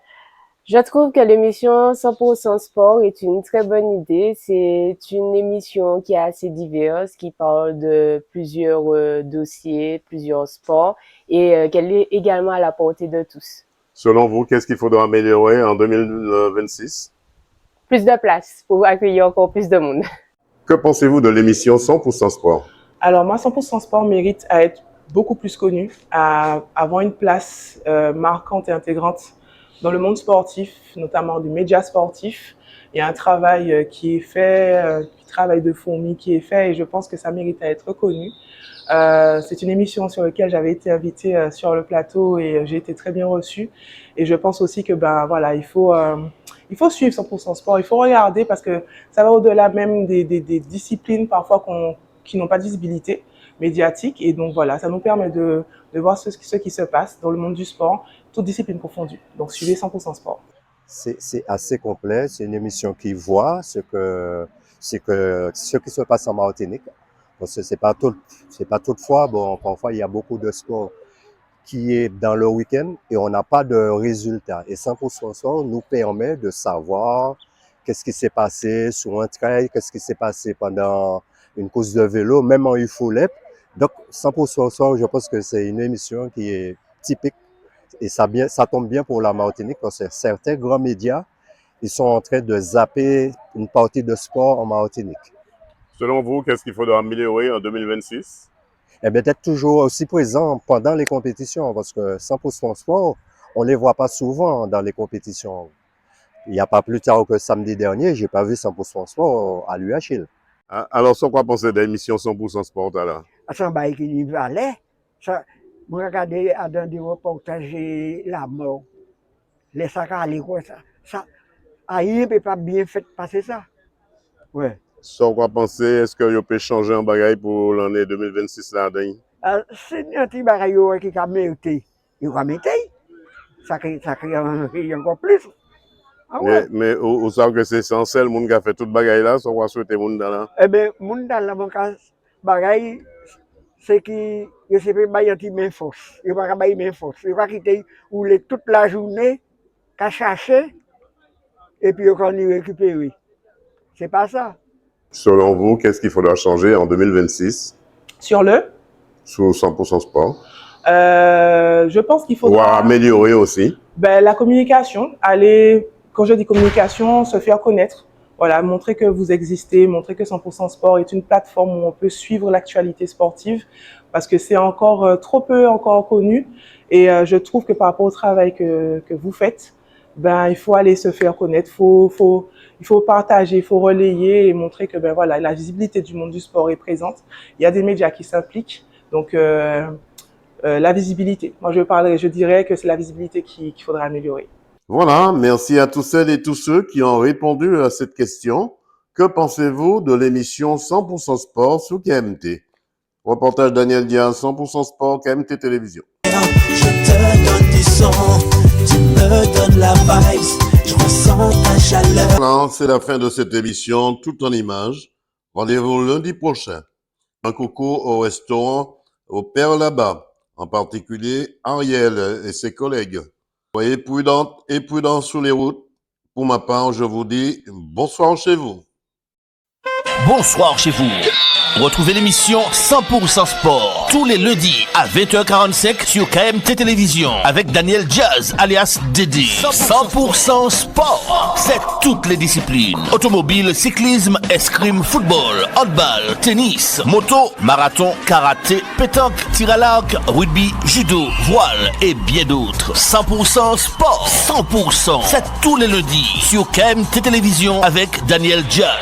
Je trouve que l'émission 100% Sport est une très bonne idée. C'est une émission qui est assez diverse, qui parle de plusieurs dossiers, plusieurs sports, et qu'elle est également à la portée de tous. Selon vous, qu'est-ce qu'il faudra améliorer en 2026? Plus de place pour accueillir encore plus de monde. Que pensez-vous de l'émission 100% Sport? Alors moi, 100% Sport mérite à être beaucoup plus connu, à avoir une place marquante et intégrante dans le monde sportif, notamment du média sportif. Il y a un travail qui est fait, un travail de fourmi qui est fait, et je pense que ça mérite à être reconnu. C'est une émission sur laquelle j'avais été invitée sur le plateau et j'ai été très bien reçue. Et je pense aussi que voilà, il faut suivre 100% Sport, il faut regarder parce que ça va au-delà même des disciplines parfois qui n'ont pas de visibilité médiatique. Et donc voilà, ça nous permet de voir ce qui se passe dans le monde du sport, toutes disciplines confondues. Donc suivez 100% Sport. C'est assez complet, c'est une émission qui voit ce qui se passe en Martinique. Parce que c'est pas toutefois, bon, parfois il y a beaucoup de sport qui est dans le week-end et on n'a pas de résultats. Et 100% Sport nous permet de savoir qu'est-ce qui s'est passé sur un trail, qu'est-ce qui s'est passé pendant une course de vélo, même en UFOLEP. Donc 100% Sport, je pense que c'est une émission qui est typique et ça tombe bien pour la Martinique parce que certains grands médias, ils sont en train de zapper une partie de sport en Martinique. Selon vous, qu'est-ce qu'il faudra améliorer en 2026? Eh bien, d'être toujours aussi présent pendant les compétitions, parce que 100% Sport, on ne les voit pas souvent dans les compétitions. Il n'y a pas plus tard que samedi dernier, je n'ai pas vu 100% Sport à l'UHL. Alors, sur quoi penser de l'émission 100% Sport là? Ça m'a équilibré. Ça, je regardais dans des reportages la mort. Les sacs à l'école, ça. Aïe, ne peut pas bien fait passer ça. Ouais. Sur quoi penser, est-ce que vous pouvez changer en bagaille pour l'année 2026 là? C'est un petit bagaille qui a mérité. Il va mettre. Ça crée encore plus. Ah ouais. Mais vous savez que c'est essentiel, le monde qui a fait toute bagaille là, sur quoi souhaiter le monde là? Eh bien, le monde dans la bagaille, c'est qu'il ne sait pas bailler main force. Il ne va pas bailler main force. Il va quitter toute la journée, qu'à chercher, et puis il va récupérer. C'est pas ça. Selon vous, qu'est-ce qu'il faudra changer en 2026? Sur 100% Sport. Je pense qu'il faudra... Ou améliorer aussi. La communication, quand je dis communication, se faire connaître. Voilà, montrer que vous existez, montrer que 100% Sport est une plateforme où on peut suivre l'actualité sportive parce que c'est encore trop peu encore connu. Et je trouve que par rapport au travail que vous faites, il faut aller se faire connaître, il faut partager, il faut relayer et montrer que voilà, la visibilité du monde du sport est présente. Il y a des médias qui s'impliquent, donc la visibilité. Moi, je dirais que c'est la visibilité qu'il faudrait améliorer. Voilà, merci à tous celles et tous ceux qui ont répondu à cette question. Que pensez-vous de l'émission 100% Sport sur KMT? Reportage Daniel Diaz, 100% Sport, KMT Télévision. Je te donne du son, tu me donnes la vibe, je ressens ta chaleur. Voilà, c'est la fin de cette émission, tout en images. Rendez-vous lundi prochain. Un coucou au restaurant aux pères là-bas, en particulier Ariel et ses collègues. Soyez prudentes et prudents sur les routes. Pour ma part, je vous dis bonsoir chez vous. Bonsoir chez vous. Retrouvez l'émission 100% Sport tous les lundis à 20h45 sur KMT Télévision avec Daniel Jazz alias Dédé. 100% Sport, c'est toutes les disciplines. Automobile, cyclisme, escrime, football, handball, tennis, moto, marathon, karaté, pétanque, tir à l'arc, rugby, judo, voile et bien d'autres. 100% Sport, 100%, c'est tous les lundis sur KMT Télévision avec Daniel Jazz.